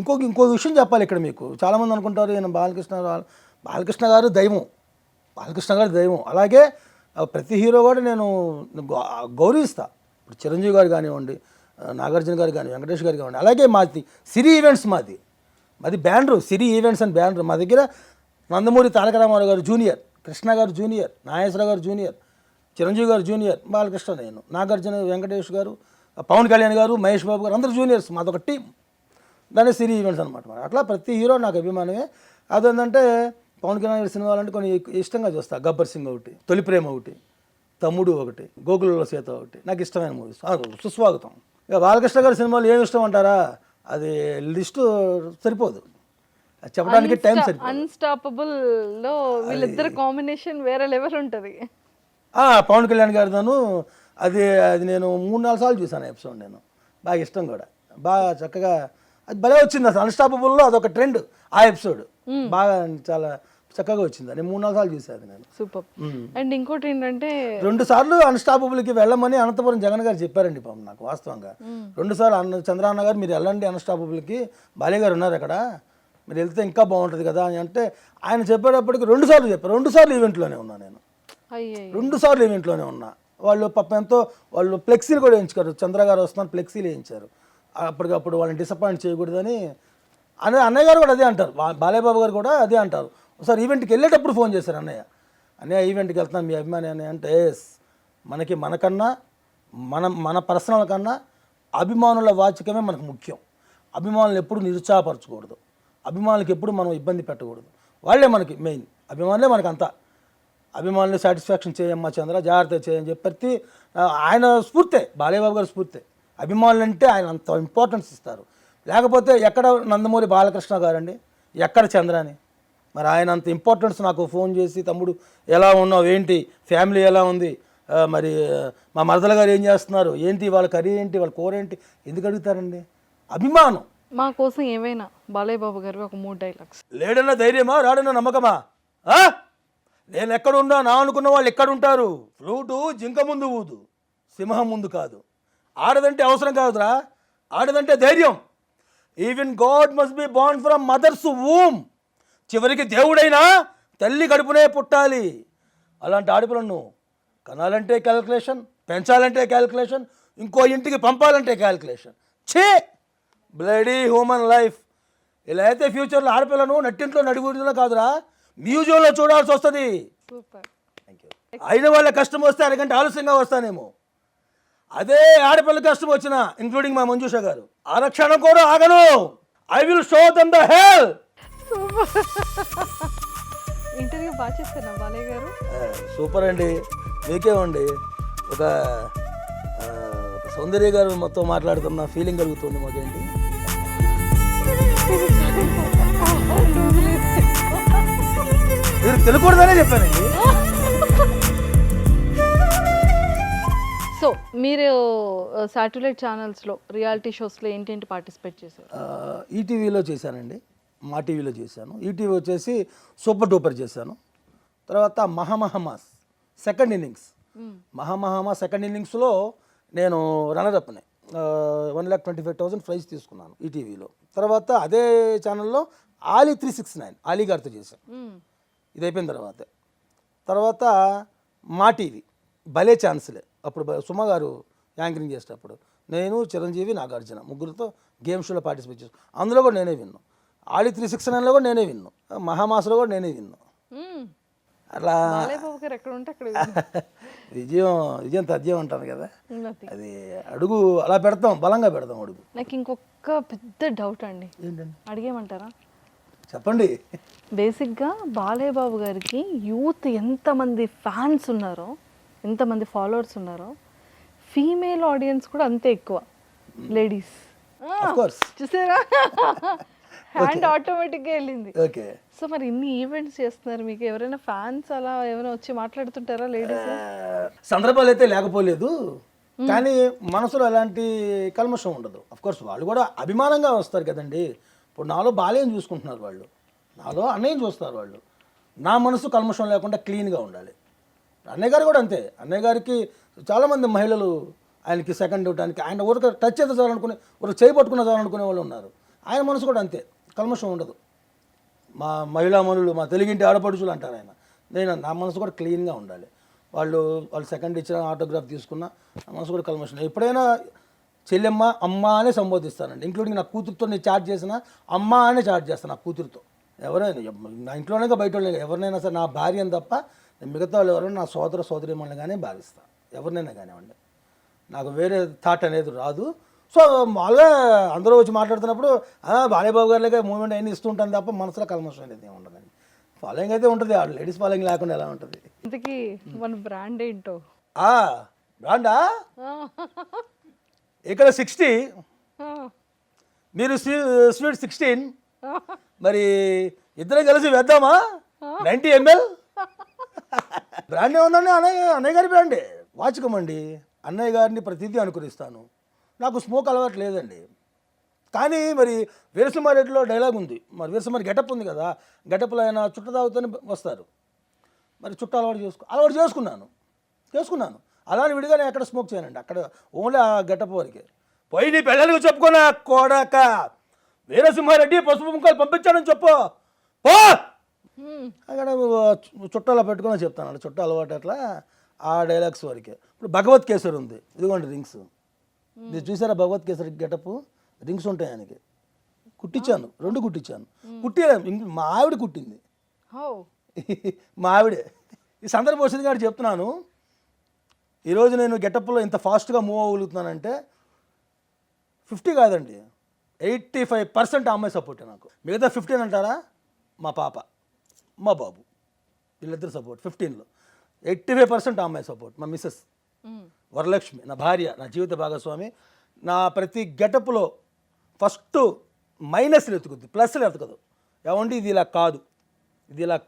ఇంకో విషయం చెప్పాలి ఇక్కడ. మీకు చాలామంది అనుకుంటారు ఈయన బాలకృష్ణ గారు దైవం, బాలకృష్ణ గారు దైవం. అలాగే ప్రతి హీరో కూడా నేను గౌరవిస్తా. ఇప్పుడు చిరంజీవి గారు కానివ్వండి, నాగార్జున గారు కానీ, వెంకటేష్ గారు కానివ్వండి. అలాగే మాది సిరి ఈవెంట్స్, మాది బ్యానరు సిరి ఈవెంట్స్ అని బ్యానరు. మా దగ్గర నందమూరి తారక రామారావు గారు జూనియర్, కృష్ణ గారు జూనియర్, నాగేశ్వర గారు జూనియర్, చిరంజీవి గారు జూనియర్, బాలకృష్ణ, నేను, నాగార్జున, వెంకటేష్ గారు, పవన్ కళ్యాణ్ గారు, మహేష్ బాబు గారు, అందరూ జూనియర్స్. మాదొక టీం, దాన్ని సిరి ఈవెంట్స్ అనమాట. అట్లా ప్రతి హీరో నాకు అభిమానమే. అదేంటంటే పవన్ కళ్యాణ్ గారి సినిమాలు అంటే కొన్ని ఇష్టంగా చూస్తా. గబ్బర్ సింగ్ ఒకటి, తొలి ప్రేమ ఒకటి, తమ్ముడు ఒకటి, గోకులలో సీత ఒకటి నాకు ఇష్టమైన మూవీస్. సుస్వాగతం. ఇక బాలకృష్ణ గారి సినిమాలు ఏమి ఇష్టం అంటారా, అది లిస్టు సరిపోదు, చెప్పడానికి టైం సరిపోదు. అన్స్టాపబుల్ లో వీళ్ళిద్దరు కాంబినేషన్ వేరే లెవెల్ ఉంటుంది. పవన్ కళ్యాణ్ గారిదాను అది అది నేను 3-4 సార్లు చూశాను ఎపిసోడ్. నేను బాగా ఇష్టం కూడా, బాగా చక్కగా అది భలే వచ్చింది అసలు. అన్స్టాపబుల్లో అదొక ట్రెండ్ ఆ ఎపిసోడ్, బాగా చాలా చక్కగా వచ్చింది. నేను 3-4 సార్లు చూసాను నేను. సూపర్. అండ్ ఇంకోటి ఏంటంటే 2 సార్లు అన్స్టాపబుల్కి వెళ్ళమని అనంతపురం జగన్ గారు చెప్పారండి పాపం నాకు వాస్తవంగా. 2 సార్లు చంద్రన్న గారు మీరు వెళ్ళండి అన్స్టాపబుల్కి, బాలయ్య గారు ఉన్నారు అక్కడ, మీరు వెళ్తే ఇంకా బాగుంటుంది కదా అని అంటే ఆయన చెప్పేటప్పటికి 2 సార్లు చెప్పారు. 2 సార్లు ఈవెంట్లోనే ఉన్నా నేను, అయ్యే 2 సార్లు ఈవెంట్లోనే ఉన్నా. వాళ్ళు పాపం ఎంతో వాళ్ళు ఫ్లెక్సీలు కూడా వేయించారు. చంద్ర గారు వస్తున్నారు ఫ్లెక్సీలు వేయించారు. అప్పటికప్పుడు వాళ్ళని డిసప్పాయింట్ చేయకూడదని అన్నయ్య గారు కూడా అదే అంటారు, బాలయ్య బాబు గారు కూడా అదే అంటారు. ఒకసారి ఈవెంట్కి వెళ్ళేటప్పుడు ఫోన్ చేశారు, అన్నయ్య ఈవెంట్కి వెళ్తున్నాను మీ అభిమాని అని అంటే, మనకన్నా మన పర్సనల్ కన్నా అభిమానుల వాచకమే మనకు ముఖ్యం. అభిమానులు ఎప్పుడు నిరుత్సాహపరచకూడదు, అభిమానులకు ఎప్పుడు మనం ఇబ్బంది పెట్టకూడదు. వాళ్ళే మనకి మెయిన్, అభిమానులే మనకు అంతా. అభిమానులు సాటిస్ఫాక్షన్ చేయమ్మా చంద్ర, జాగ్రత్త చేయని చెప్పి ఆయన స్ఫూర్తే, బాలయ్య బాబు గారి స్ఫూర్తే. అభిమానులు అంటే ఆయన అంత ఇంపార్టెన్స్ ఇస్తారు. లేకపోతే ఎక్కడ నందమూరి బాలకృష్ణ గారండి, ఎక్కడ చంద్రాని, మరి ఆయన అంత ఇంపార్టెన్స్ నాకు ఫోన్ చేసి తమ్ముడు ఎలా ఉన్నావు, ఏంటి ఫ్యామిలీ ఎలా ఉంది, మరి మా మరదల గారు ఏం చేస్తున్నారు, ఏంటి వాళ్ళ కర్రీ ఏంటి, వాళ్ళ కూర ఏంటి, ఎందుకు అడుగుతారండి? అభిమానం. మా కోసం ఏమైనా బాలయ్య బాబు గారు ఒక 3 డైలాగ్స్. లేడన్న ధైర్యమా, రాడన్న నమ్మకమా, నేను ఎక్కడున్నా నా అనుకున్న వాళ్ళు ఎక్కడుంటారు. ఫ్లూటు జింక ముందు ఊదు, సింహం ముందు కాదు. ఆడదంటే అవసరం కాదురా, ఆడదంటే ధైర్యం. Even God must be born from mothers womb. చివరికి దేవుడైనా తల్లి కడుపునే పుట్టాలి. అలాంటి ఆడపిల్లను కనాలంటే క్యాలిక్యులేషన్, పెంచాలంటే క్యాలిక్యులేషన్, ఇంకో ఇంటికి పంపాలంటే క్యాలిక్యులేషన్. ఛే, బ్లడీ హ్యూమన్ లైఫ్. ఇలా అయితే ఫ్యూచర్లో ఆడపిల్లను నట్టింట్లో నడిగుడిలో కాదురా, మ్యూజియంలో చూడాల్సి వస్తుంది. సూపర్. అయిన వాళ్ళ కష్టం వస్తే అరగంట ఆలస్యంగా వస్తానేమో, అదే ఆడపిల్ల కష్టం వచ్చిన ఇంక్లూడింగ్ మా మంజుష గారు, ఆరక్షణ కూడా ఆగను. I will show them the hell. Interview బాగా చేస్తారా బాలయ్య గారు? సూపర్ అండి, మీకేమండి ఒక సౌందర్య గారు మొత్తం మాట్లాడుతున్న ఫీలింగ్ కలుగుతుంది మాకేంటి. మీరు తెలుకూడదనే చెప్పానండి. సో మీరు శాటిలైట్ ఛానల్స్లో రియాలిటీ షోస్లో ఏంటేంటి పార్టిసిపేట్ చేశారు? ఈటీవీలో చేశానండి, మా టీవీలో చేశాను. ఈటీవీ వచ్చేసి సూపర్ డూపర్ చేశాను. తర్వాత మహామహమాస్ సెకండ్ ఇన్నింగ్స్, మహామహమా సెకండ్ ఇన్నింగ్స్లో నేను రన్నరప్ని 1,25,000 ప్రైజ్ తీసుకున్నాను ఈటీవీలో. తర్వాత అదే ఛానల్లో ఆలీ 369 ఆలీ గారితో చేశాను. ఇది అయిపోయిన తర్వాత మా టీవీ భలే ఛాన్స్లే, అప్పుడు సుమ గారు యాంకరింగ్ చేసేటప్పుడు నేను చిరంజీవి నాగార్జున ముగ్గురితో గేమ్ షోలో పార్టిసిపేట్ చేసాను. అందులో కూడా నేనే విన్నాను. ఆలీ 369లో కూడా నేనే విన్నాను, మహామాసలో కూడా నేనే విన్నాను. అట్లా విజయం తథ్యం అంటాను కదా, అది అడుగు అలా పెడతాం, బలంగా పెడతాం అడుగు. నాకు ఇంకొక పెద్ద డౌట్ అండి, ఏంటండి అడిగేమంటారా? చెప్పండి. బేసిక్గా బాలయ్య బాబు గారికి యూత్ ఎంతమంది ఫ్యాన్స్ ఉన్నారో, ఎంతమంది ఫాలోవర్స్ ఉన్నారో, ఫీమేల్ ఆడియన్స్ కూడా అంతే ఎక్కువ, లేడీస్. చూసారా, హ్యాండ్ ఆటోమేటిక్గా వెళ్ళింది. ఓకే. సో మరి ఇన్ని ఈవెంట్స్ చేస్తున్నారు, మీకు ఎవరైనా ఫ్యాన్స్ అలా ఎవరైనా వచ్చి మాట్లాడుతుంటారా లేడీస్? సందర్భాలు అయితే లేకపోలేదు, కానీ మనసులో ఎలాంటి కల్మషం ఉండదు. అఫ్కోర్స్ వాళ్ళు కూడా అభిమానంగా వస్తారు కదండి. ఇప్పుడు నాలో బాలయ్యని చూసుకుంటున్నారు వాళ్ళు, నాలో అన్నయ్యని చూస్తారు వాళ్ళు. నా మనసు కల్మషం లేకుండా క్లీన్గా ఉండాలి. అన్నయ్య గారు కూడా అంతే. అన్నయ్య గారికి చాలామంది మహిళలు ఆయనకి సెకండ్ ఇవ్వడానికి, ఆయన ఊరికి టచ్ అయితే చాలనుకునే, ఊరికి చేయి పట్టుకున్న చాలనుకునే వాళ్ళు ఉన్నారు. ఆయన మనసు కూడా అంతే, కల్మషం ఉండదు. మా మహిళామణులు, మా తెలుగింటి ఆడపడుచులు అంటారు ఆయన. నా మనసు కూడా క్లీన్గా ఉండాలి. వాళ్ళు సెకండ్ ఇచ్చిన ఆటోగ్రాఫ్ తీసుకున్న నా మనసు కూడా కల్మషం. ఎప్పుడైనా చెల్లెమ్మ అమ్మ అనే సంబోధిస్తానండి. ఇంక్లూడింగ్ నా కూతురుతో నేను చాట్ చేసిన అమ్మ అనే చాట్ చేస్తాను. నా కూతురుతో ఎవరైనా, నా ఇంట్లోనే బయట వాళ్ళే, ఎవరినైనా సరే నా భార్యను తప్ప మిగతా వాళ్ళు ఎవరైనా నా సోదరీమణులు కానీ భావిస్తాను, ఎవరినైనా కానివ్వండి. నాకు వేరే థాట్ అనేది రాదు. సో మామూలుగా అందరూ వచ్చి మాట్లాడుతున్నప్పుడు బాలయ్య బాబు గారిలాగా మూమెంట్ అయినా ఇస్తూ ఉంటాను తప్ప మనసులో కల్మషం అనేది ఏమి ఉండదండి. ఫాలోయింగ్ అయితే ఉంటుంది, లేడీస్ ఫాలోయింగ్ లేకుండా ఎలా ఉంటుంది? ఇంతకీ మన బ్రాండ్ ఏంటో? బ్రాండా ఇక్కడ 60, మీరు స్వీట్ 16, మరి ఇద్దరం కలిసి వేద్దామా 90 ml? బ్రాండ్ ఏముందండి, అన్నయ్య గారి బ్రాండే వాచకమండి. అన్నయ్య గారిని ప్రతిదీ అనుకరిస్తాను. నాకు స్మోక్ అలవాటు లేదండి. కానీ మరి వీరసింహారెడ్డిలో డైలాగ్ ఉంది, మరి వీరసింహారెడ్డి గెటప్ ఉంది కదా, గెటప్లో ఆయన చుట్ట తాగుతూనే వస్తారు. మరి చుట్ట అలవాటు చేసుకున్నాను. అలానే విడిగా నేను ఎక్కడ స్మోక్ చేయనండి, అక్కడ ఓన్లీ ఆ గెటప్ వరకే. పోయి నీ పిల్లలకు చెప్పుకున్నా కోడాక వీరసింహారెడ్డి పసుపు ముక్కలు పంపించాడని చెప్పు పో. అక్కడ చుట్టాలో పెట్టుకుని చెప్తాను, చుట్ట అలవాటు అట్లా ఆ డైలాగ్స్ వరకే. ఇప్పుడు భగవత్ కేసరి ఉంది, ఇదిగోండి రింగ్స్. ఇది చూసారా భగవత్ కేసరి గెటప్? రింగ్స్ ఉంటాయి ఆయనకి. కుట్టించాను, 2 కుట్టించాను. మా ఆవిడ కుట్టింది, మా ఆవిడే. ఈ సందర్భం వచ్చింది కాబట్టి చెప్తున్నాను. ఈరోజు నేను గెటప్లో ఇంత ఫాస్ట్గా మూవ్ అవ్వగలుగుతున్నానంటే 50 కాదండి, 85% ఆ అమ్మాయి సపోర్టే నాకు. మిగతా 15 అంటారా, మా పాప మా బాబు వీళ్ళిద్దరు సపోర్ట్. 15లో 85% ఆ అమ్మాయి సపోర్ట్. మా మిస్సెస్ వరలక్ష్మి, నా భార్య, నా జీవిత భాగస్వామి. నా ప్రతి గెటప్లో ఫస్ట్ మైనస్లు ఎత్తుకుద్ది, ప్లస్లు ఎత్తుకదు. ఏమండి ఇది ఇలా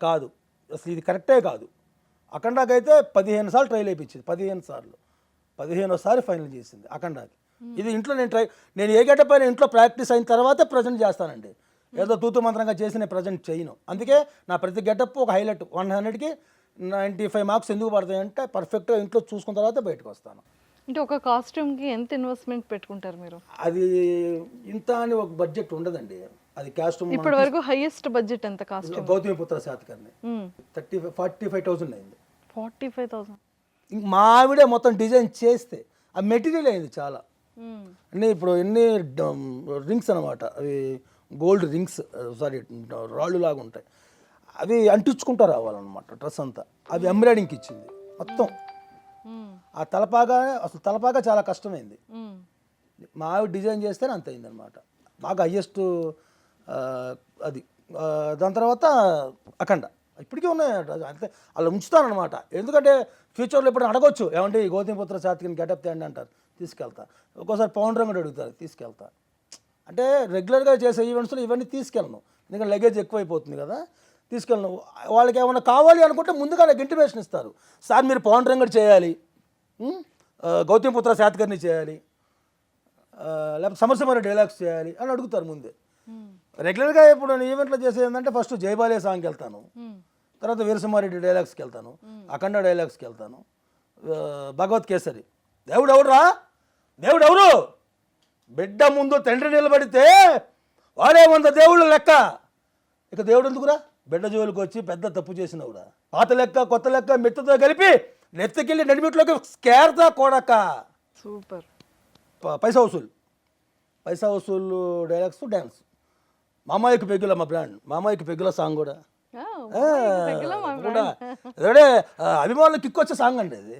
కాదు, అసలు ఇది కరెక్టే కాదు. అఖండాకైతే 15 సార్లు ట్రైల్ అయిపించింది, 15సారి ఫైనల్ చేసింది అఖండాకి. ఇది ఇంట్లో నేను ఏ గెటప్ అయినా ఇంట్లో ప్రాక్టీస్ అయిన తర్వాతే ప్రజెంట్ చేస్తానండి. ఏదో తూతు మంత్రంగా చేసి నేను ప్రజెంట్ చేయను. అందుకే నా ప్రతి గెటప్ ఒక హైలైట్. 100కి 95 మార్క్స్ ఎందుకు పడతాయంటే పర్ఫెక్ట్గా ఇంట్లో చూసుకున్న తర్వాత బయటకు వస్తాను. అంటే ఒక కాస్ట్యూమ్కి ఎంత ఇన్వెస్ట్మెంట్ పెట్టుకుంటారు మీరు? అది ఇంత అని ఒక బడ్జెట్ ఉండదండి. అది కాస్ట్యూమ్ ఇప్పటి వరకు హైయెస్ట్ బడ్జెట్ ఎంత కాస్ట్యూమ్? గౌతమిపుత్ర శాతకర్ణి 45,000 అయింది. 45,000? మా ఆవిడే మొత్తం డిజైన్ చేస్తే ఆ మెటీరియల్ అయింది చాలా. అన్నీ ఇప్పుడు ఎన్ని రింగ్స్ అనమాట, అవి గోల్డ్ రింగ్స్, సారీ రాళ్ళు లాగా ఉంటాయి, అవి అంటించుకుంటూ రావాలన్నమాట డ్రెస్ అంతా. అవి ఎంబ్రాయిడింగ్కి ఇచ్చింది మొత్తం. ఆ తలపాగా చాలా కష్టమైంది. మా ఆవిడ డిజైన్ చేస్తేనే అంత అయింది అనమాట. బాగా హయ్యెస్ట్ అది. దాని తర్వాత అఖండ ఇప్పటికీ ఉన్నాయి అంతే, అలా ఉంచుతానమాట. ఎందుకంటే ఫ్యూచర్లో ఇప్పుడు అడగొచ్చు, ఏమంటే ఈ గౌతమిపుత్ర శాతకర్ణి గెటప్ తేండి అంటారు, తీసుకెళ్తా. ఒక్కోసారి పవన్ రంగడు అడుగుతారు, తీసుకెళ్తా. అంటే రెగ్యులర్గా చేసే ఈవెంట్స్లో ఇవన్నీ తీసుకెళ్ళను, ఎందుకంటే లగేజ్ ఎక్కువైపోతుంది కదా, తీసుకెళ్ళను. వాళ్ళకి ఏమైనా కావాలి అనుకుంటే ముందుగా నాకు ఇంటిమేషన్ ఇస్తారు, సార్ మీరు పవన్ రంగడు చేయాలి, గౌతమిపుత్ర శాతకర్ణి చేయాలి, లేకపోతే సమరసింహారెడ్డి డైలాగ్స్ చేయాలి అని అడుగుతారు ముందే. రెగ్యులర్గా ఇప్పుడు నేను ఈవెంట్లో చేసేది ఏంటంటే ఫస్ట్ జయబాలయ సాంగ్కి వెళ్తాను, తర్వాత వీరసింహారెడ్డి డైలాగ్స్కి వెళ్తాను, అఖండ డైలాగ్స్కి వెళ్తాను, భగవత్ కేసరి. దేవుడు ఎవరు బిడ్డ ముందు తండ్రి నిలబడితే వాడే 100 దేవుళ్ళ లెక్క. ఇక దేవుడు ఎందుకురా, బిడ్డ జోలికి వచ్చి పెద్ద తప్పు చేసినవుడా, పాత లెక్క కొత్త లెక్క మెత్తతో కలిపి నెత్తికెళ్ళి నడిమిట్లోకి స్కేర్తా కొడక. సూపర్. పైసా వసూలు డైలాగ్స్, డ్యాన్స్. మామాయికి పెగ్గుల మా బ్రాండ్, మామాయికి పెగ్గుల సాంగ్ కూడా అదే అభిమానులు కిక్ వచ్చే సాంగ్ అండి అది.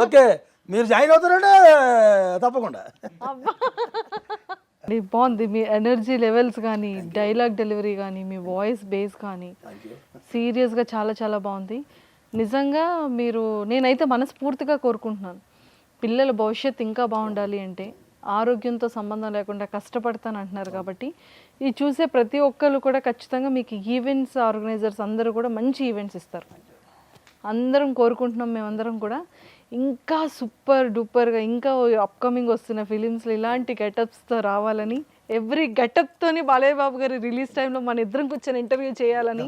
ఓకే, మీరు జాయిన్ అవుతారంటే తప్పకుండా. బాగుంది మీ ఎనర్జీ లెవెల్స్ కానీ, డైలాగ్ డెలివరీ కానీ, మీ వాయిస్ బేస్ కానీ సీరియస్గా చాలా చాలా బాగుంది నిజంగా. మీరు నేనైతే మనస్ఫూర్తిగా కోరుకుంటున్నాను, పిల్లల భవిష్యత్తు ఇంకా బాగుండాలి అంటే ఆరోగ్యంతో సంబంధం లేకుండా కష్టపడతాను అంటున్నారు కాబట్టి ఇది చూసే ప్రతి ఒక్కరు కూడా ఖచ్చితంగా మీకు ఈవెంట్స్ ఆర్గనైజర్స్ అందరూ కూడా మంచి ఈవెంట్స్ ఇస్తారు. అందరం కోరుకుంటున్నాం మేమందరం కూడా ఇంకా సూపర్ డూపర్గా ఇంకా అప్కమింగ్ వస్తున్న ఫిలిమ్స్లో ఇలాంటి గెటప్స్తో రావాలని, ఎవ్రీ గెటప్తోని బాలయ్య బాబు గారి రిలీజ్ టైంలో మన ఇద్దరం కూర్చొని ఇంటర్వ్యూ చేయాలని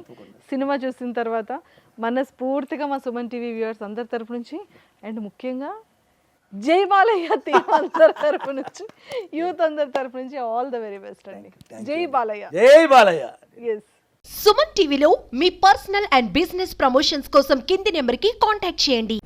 సినిమా చూసిన తర్వాత మనస్ఫూర్తిగా మా సుమన్ టీవీ వ్యూవర్స్ అందరి తరపు నుంచి అండ్ ముఖ్యంగా జై బాలయ్య టీం అందరి తరపు నుంచి, యూత్ అందరి తరపు నుంచి ఆల్ ద వెరీ బెస్ట్ అండి. జై బాలయ్య. ఎస్. సుమన్ టీవీలో మీ పర్సనల్ అండ్ బిజినెస్ ప్రమోషన్స్ కోసం కింది నెంబర్కి కాంటాక్ట్ చేయండి.